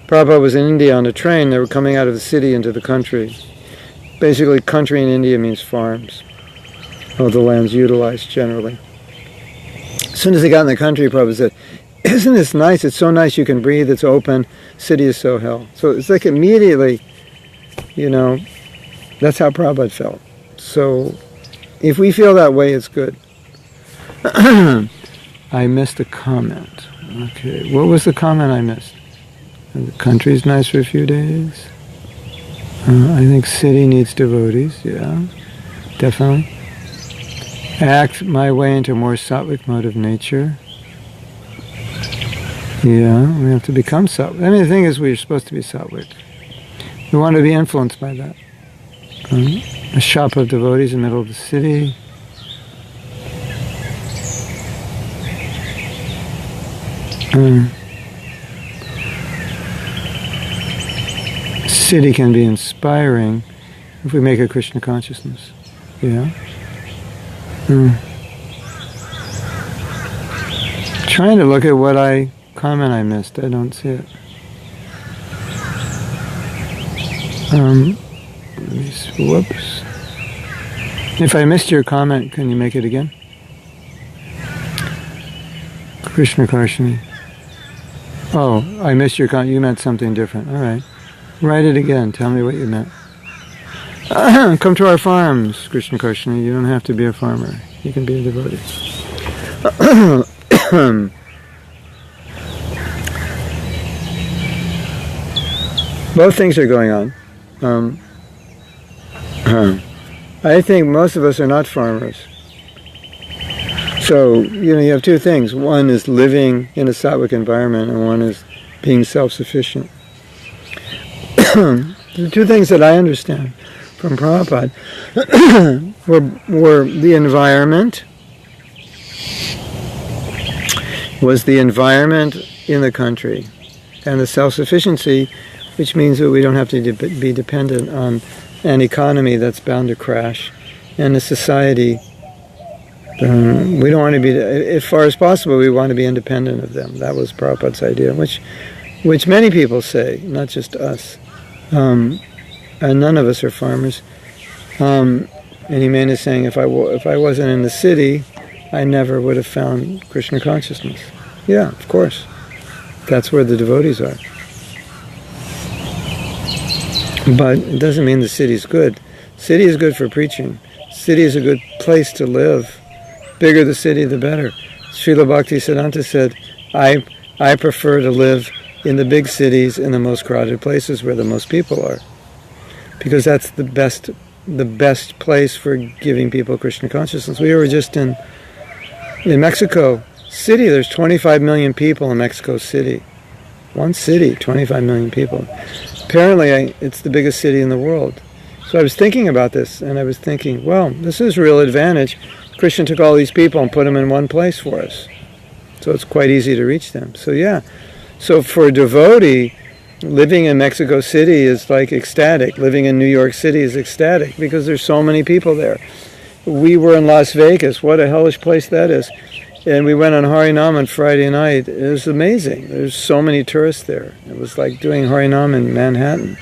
Prabhupada was in India on a train. They were coming out of the city into the country. Basically, country in India means farms. All the land's utilized generally. As soon as they got in the country, Prabhupada said, "Isn't this nice? It's so nice you can breathe. It's open. City is so hell." So it's like immediately, that's how Prabhupada felt. So if we feel that way, it's good. I missed a comment. Okay, what was the comment I missed? The country's nice for a few days. I think city needs devotees. Yeah, definitely. Act my way into a more sattvic mode of nature. Yeah, we have to become sattvic. I mean, the thing is, we're supposed to be sattvic. We want to be influenced by that. A shop of devotees in the middle of the city. City can be inspiring if we make a Krishna consciousness. Yeah. Trying to look at what comment I missed. I don't see it. Whoops. If I missed your comment, can you make it again? Krishna Karshini. Oh, I missed your comment. You meant something different. All right. Write it again. Tell me what you meant. Come to our farms, Krishna Karshini. You don't have to be a farmer. You can be a devotee. Both things are going on. I think most of us are not farmers. So, you have two things. One is living in a sattvic environment, and one is being self-sufficient. The two things that I understand from Prabhupada were the environment, was the environment in the country, and the self-sufficiency, which means that we don't have to be dependent on an economy that's bound to crash, and a society. We don't want to be, as far as possible, we want to be independent of them. That was Prabhupada's idea, which many people say, not just us. And none of us are farmers. And Himane is saying, if I wasn't in the city, I never would have found Krishna consciousness. Yeah, of course. That's where the devotees are. But it doesn't mean the city's good. City is good for preaching. City is a good place to live. Bigger the city, the better. Srila Bhaktisiddhanta said, I prefer to live in the big cities, in the most crowded places where the most people are. Because that's the best place for giving people Krishna consciousness. We were just in Mexico City. There's 25 million people in Mexico City. One city, 25 million people. Apparently, it's the biggest city in the world. So I was thinking about this, and I was thinking, well, this is a real advantage. Krishna took all these people and put them in one place for us. So it's quite easy to reach them. So yeah. So for a devotee, living in Mexico City is like ecstatic. Living in New York City is ecstatic because there's so many people there. We were in Las Vegas. What a hellish place that is. And we went on Harinam on Friday night. It was amazing. There's so many tourists there. It was like doing Harinam in Manhattan.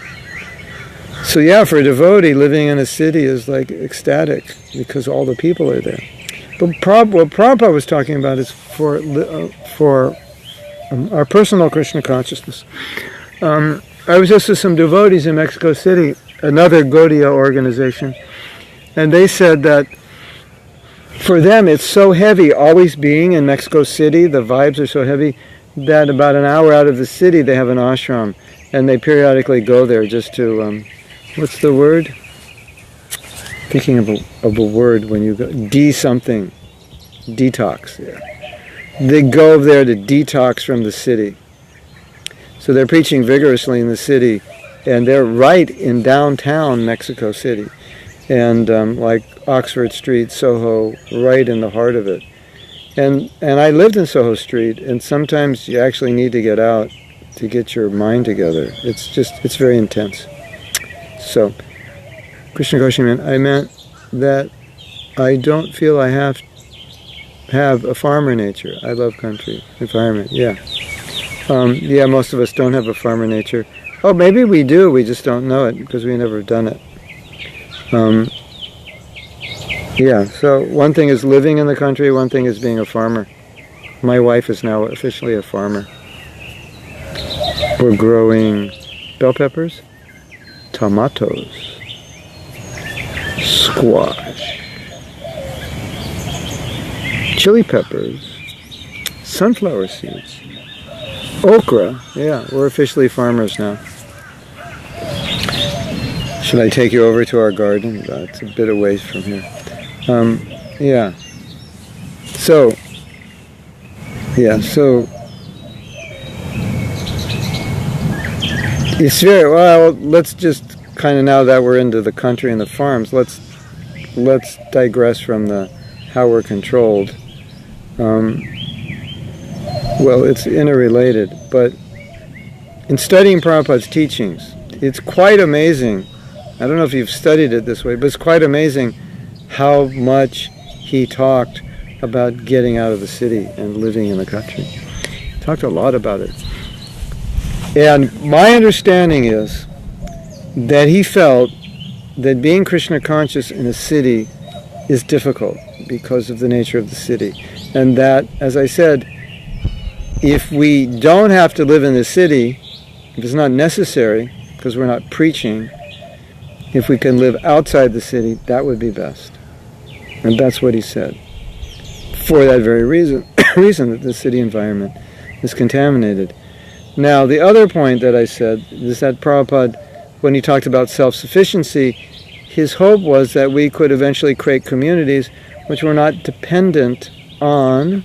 So yeah, for a devotee, living in a city is like ecstatic because all the people are there. But what Prabhupada was talking about is for our personal Krishna consciousness. I was just with some devotees in Mexico City, another Gaudiya organization, and they said that for them it's so heavy always being in Mexico City, the vibes are so heavy, that about an hour out of the city they have an ashram, and they periodically go there just to, what's the word? Thinking of a word when you go, something, detox, yeah. They go there to detox from the city. So they're preaching vigorously in the city, And they're right in downtown Mexico City. And like Oxford Street, Soho, right in the heart of it. And I lived in Soho Street, and sometimes you actually need to get out to get your mind together. It's very intense. So, Krishna Goswami, I meant that I don't feel I have a farmer nature. I love country, environment, yeah. Yeah, most of us don't have a farmer nature. Oh, maybe we do, we just don't know it because we never done it. Yeah, so one thing is living in the country, one thing is being a farmer. My wife is now officially a farmer. We're growing bell peppers, tomatoes, squash, chili peppers, sunflower seeds, okra. Yeah, we're officially farmers now. Should I take you over to our garden? It's a bit away from here. Yeah. So it's very well. Let's just kind of, now that we're into the country and the farms, let's digress from the how we're controlled. Well, it's interrelated, but in studying Prabhupada's teachings, it's quite amazing. I don't know if you've studied it this way, but it's quite amazing how much he talked about getting out of the city and living in the country. He talked a lot about it. And my understanding is that he felt that being Krishna conscious in a city is difficult because of the nature of the city. And that, as I said, if we don't have to live in the city, if it's not necessary, because we're not preaching, if we can live outside the city, that would be best. And that's what he said. For that very reason that the city environment is contaminated. Now, the other point that I said is that Prabhupada, when he talked about self-sufficiency, his hope was that we could eventually create communities which were not dependent on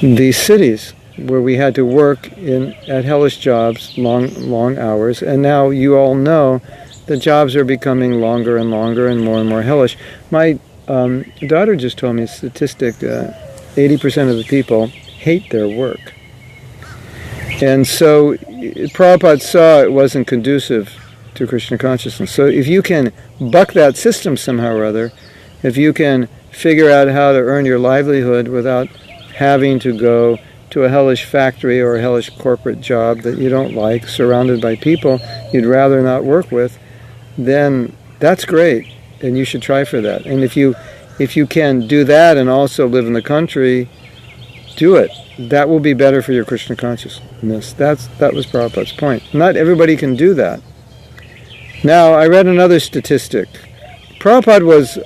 these cities, where we had to work at hellish jobs, long hours. And now you all know the jobs are becoming longer and longer and more hellish. My daughter just told me a statistic, 80% of the people hate their work. And so Prabhupada saw it wasn't conducive to Krishna consciousness. So if you can buck that system somehow or other, if you can figure out how to earn your livelihood without having to go to a hellish factory or a hellish corporate job that you don't like, surrounded by people you'd rather not work with, then that's great. And you should try for that. And if you can do that and also live in the country, do it. That will be better for your Krishna consciousness. That was Prabhupada's point. Not everybody can do that. Now, I read another statistic. Prabhupada was,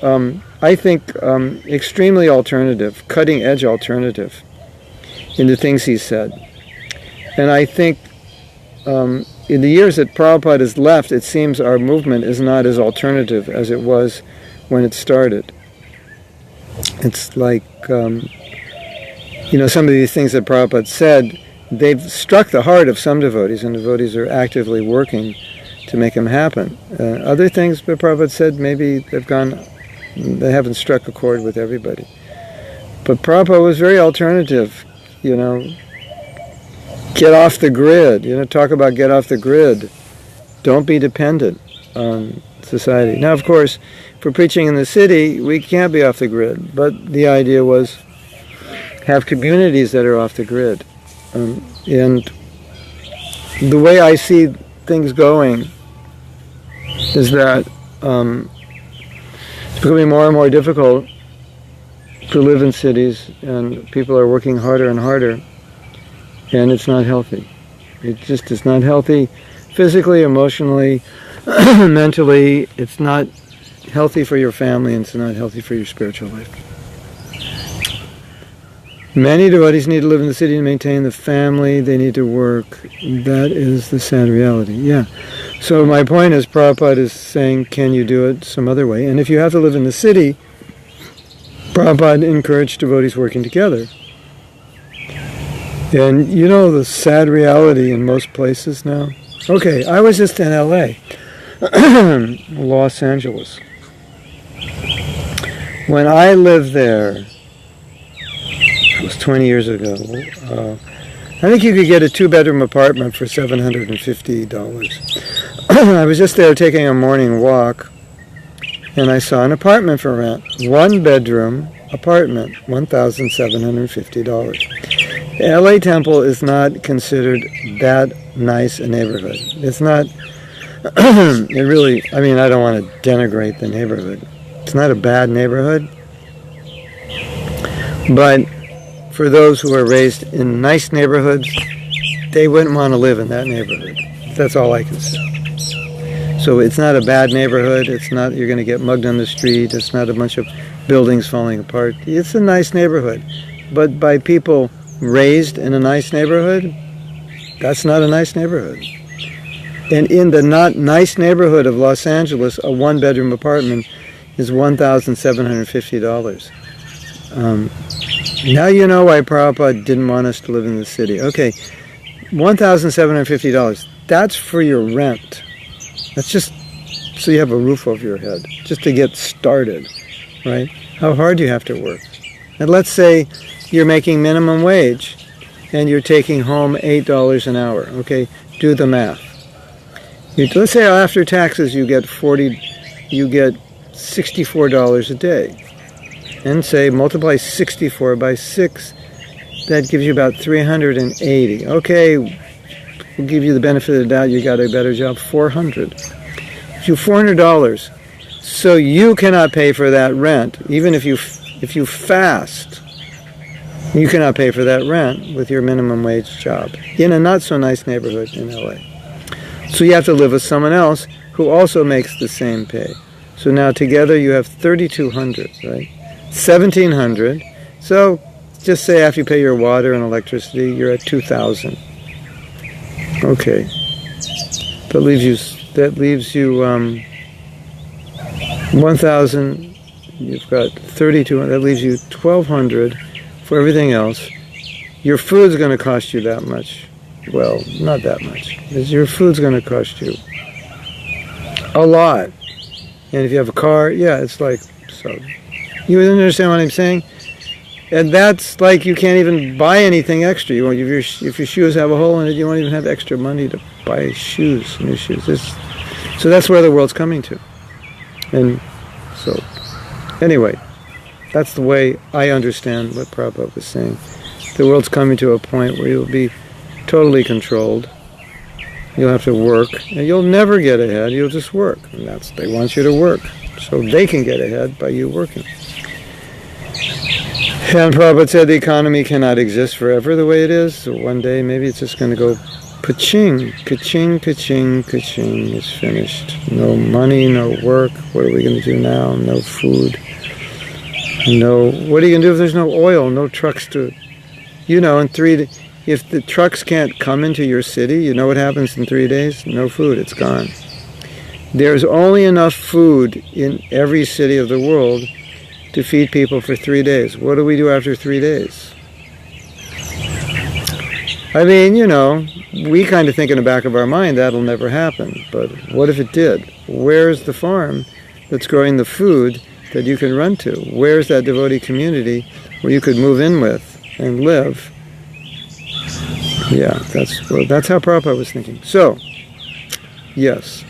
I think, extremely alternative, cutting-edge alternative in the things he said. And I think in the years that Prabhupada has left, it seems our movement is not as alternative as it was when it started. It's like, some of these things that Prabhupada said, they've struck the heart of some devotees, and devotees are actively working to make them happen. Other things that Prabhupada said, maybe they haven't struck a chord with everybody. But Prabhupada was very alternative, Get off the grid, talk about get off the grid. Don't be dependent on society. Now, of course, for preaching in the city, we can't be off the grid, but the idea was have communities that are off the grid. And the way I see things going is that it's becoming more and more difficult to live in cities, and people are working harder and harder, and it's not healthy. It just is not healthy physically, emotionally, mentally. It's not healthy for your family, and it's not healthy for your spiritual life. Many devotees need to live in the city to maintain the family. They need to work. That is the sad reality. Yeah. So my point is, Prabhupada is saying, can you do it some other way? And if you have to live in the city, Prabhupada encouraged devotees working together. And the sad reality in most places now Okay, I was just in LA, Los Angeles. When I lived there, it was 20 years ago, I think you could get a 2-bedroom apartment for $750. I was just there taking a morning walk, and I saw an apartment for rent. 1-bedroom apartment, $1,750. The LA Temple is not considered that nice a neighborhood. It's not, it really, I mean, I don't want to denigrate the neighborhood. It's not a bad neighborhood. But for those who are raised in nice neighborhoods, they wouldn't want to live in that neighborhood. That's all I can say. So it's not a bad neighborhood. It's not, you're going to get mugged on the street. It's not a bunch of buildings falling apart. It's a nice neighborhood. But by people raised in a nice neighborhood, that's not a nice neighborhood. And in the not nice neighborhood of Los Angeles, a 1-bedroom apartment is $1,750. Now you know why Prabhupada didn't want us to live in the city. Okay, $1,750. That's for your rent. That's just so you have a roof over your head, just to get started, right? How hard do you have to work? And let's say you're making minimum wage and you're taking home $8 an hour. Okay, do the math. Let's say after taxes you get $64 a day. And say multiply 64 by 6, that gives you about 380. Okay, we'll give you the benefit of the doubt, you got a better job, 400. You $400. So you cannot pay for that rent, even if you fast. You cannot pay for that rent with your minimum wage job in a not so nice neighborhood in LA. So you have to live with someone else who also makes the same pay. So now together you have $3,200, right? $1,700. So just say after you pay your water and electricity, you're at $2,000. Okay. That leaves you 1,000. You've got 3,200. That leaves you 1,200 for everything else. Your food's going to cost you that much. Well, not that much. Your food's going to cost you a lot. And if you have a car, yeah, it's like so. You understand what I'm saying? And that's like you can't even buy anything extra. If your shoes have a hole in it, you won't even have extra money to buy shoes, new shoes. So that's where the world's coming to. And so, anyway, that's the way I understand what Prabhupada was saying. The world's coming to a point where you'll be totally controlled. You'll have to work, and you'll never get ahead. You'll just work. And they want you to work, so they can get ahead by you working. And Prabhupada said the economy cannot exist forever the way it is. So one day maybe it's just going to go ka-ching, ka-ching, ka-ching, ka-ching. It's finished. No money, no work. What are we going to do now? No food. No. What are you going to do if there's no oil, no trucks to... if the trucks can't come into your city, you know what happens in 3 days? No food. It's gone. There's only enough food in every city of the world to feed people for 3 days. What do we do after 3 days? I mean, we kind of think in the back of our mind that'll never happen. But what if it did? Where's the farm that's growing the food that you can run to? Where's that devotee community where you could move in with and live? Yeah, that's how Prabhupada was thinking. So, yes.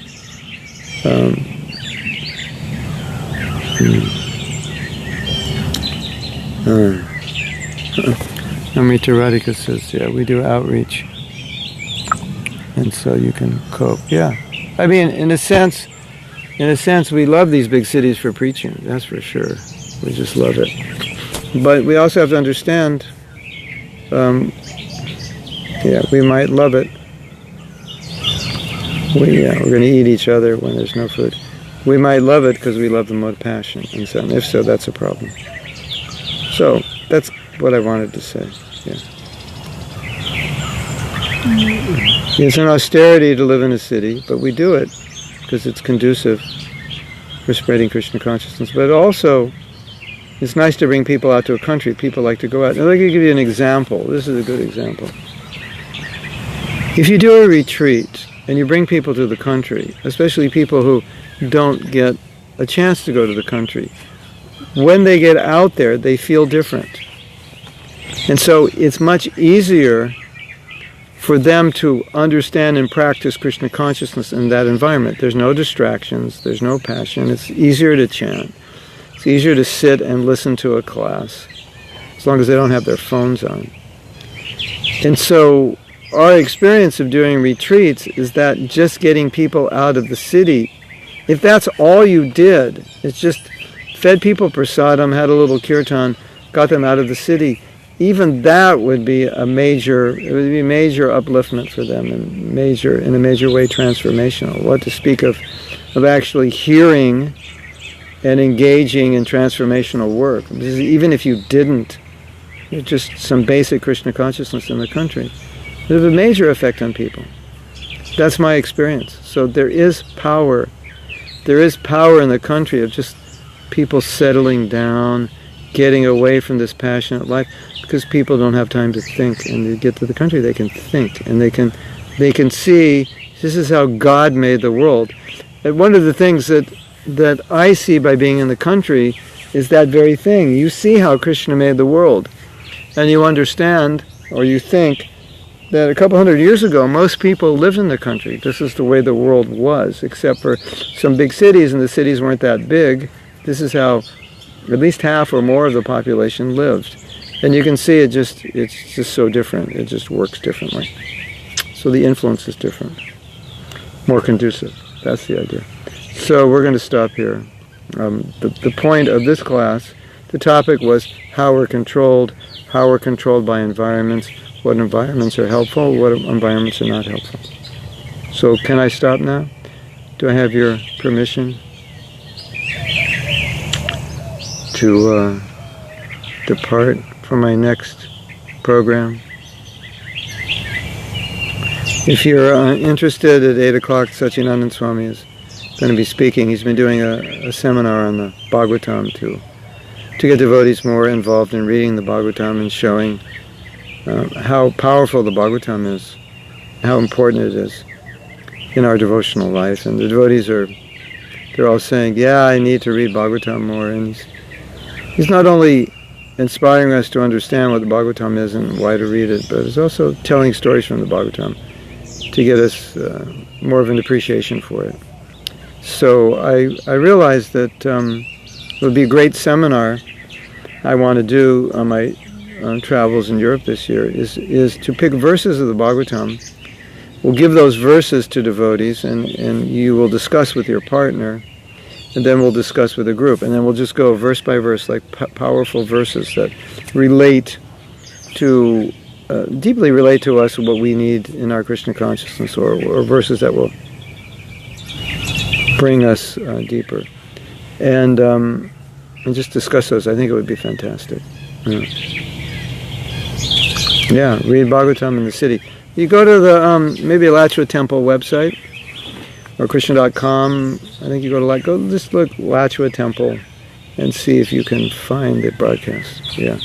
Amrita Radhika says, yeah, we do outreach. And so you can cope. Yeah. I mean, in a sense, we love these big cities for preaching. That's for sure. We just love it. But we also have to understand, we might love it. We're going to eat each other when there's no food. We might love it because we love the mode passion. And so, if so, that's a problem. So, that's what I wanted to say. Yeah. It's an austerity to live in a city, but we do it because it's conducive for spreading Krishna consciousness. But also, it's nice to bring people out to a country. People like to go out. And I'd like to give you an example. This is a good example. If you do a retreat and you bring people to the country, especially people who don't get a chance to go to the country, when they get out there, they feel different. And so it's much easier for them to understand and practice Krishna consciousness in that environment. There's no distractions, there's no passion. It's easier to chant. It's easier to sit and listen to a class, as long as they don't have their phones on. And so our experience of doing retreats is that just getting people out of the city, if that's all you did, it's just fed people prasadam, had a little kirtan, got them out of the city, even that would be a major upliftment for them, and in a major way transformational. What to speak of actually hearing and engaging in transformational work. Because even if you didn't, just some basic Krishna consciousness in the country, there's a major effect on people. That's my experience. So there is power. There is power in the country of just people settling down, getting away from this passionate life, because people don't have time to think. And they get to the country, they can think, and they can see this is how God made the world. And one of the things that I see by being in the country is that very thing. You see how Krishna made the world, and you understand, or you think, that a couple hundred years ago, most people lived in the country. This is the way the world was, except for some big cities, and the cities weren't that big. This is how at least half or more of the population lived. And you can see it's just so different. It just works differently. So the influence is different, more conducive. That's the idea. So we're going to stop here. The point of this class, the topic was how we're controlled by environments, what environments are helpful, what environments are not helpful. So can I stop now? Do I have your permission to depart for my next program? If you're interested, at 8 o'clock, Satyanandan Swami is going to be speaking. He's been doing a seminar on the Bhagavatam to get devotees more involved in reading the Bhagavatam and showing how powerful the Bhagavatam is, how important it is in our devotional life. And the devotees they're all saying, yeah, I need to read Bhagavatam more. And he's not only inspiring us to understand what the Bhagavatam is and why to read it, but he's also telling stories from the Bhagavatam to get us more of an appreciation for it. So I realized that it would be a great seminar I want to do on my travels in Europe this year, is to pick verses of the Bhagavatam. We'll give those verses to devotees, and you will discuss with your partner, and then we'll discuss with a group, and then we'll just go verse by verse, like powerful verses that relate to, deeply relate to us, what we need in our Krishna consciousness, or verses that will bring us deeper. And just discuss those. I think it would be fantastic. Yeah, read Bhagavatam in the city. You go to the maybe Alachua Temple website, or Krishna.com. I think you go just look Alachua Temple and see if you can find the broadcast. Yeah.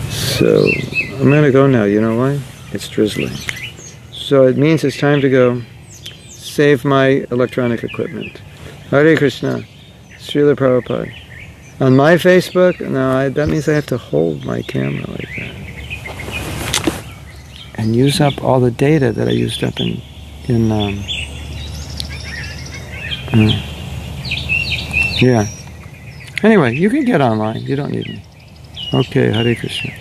So I'm going to go now. You know why? It's drizzling. So it means it's time to go save my electronic equipment. Hare Krishna. Srila Prabhupada. On my Facebook, no, that means I have to hold my camera like that. And use up all the data that I used up in yeah. Anyway, you can get online. You don't need me. Okay, Hare Krishna.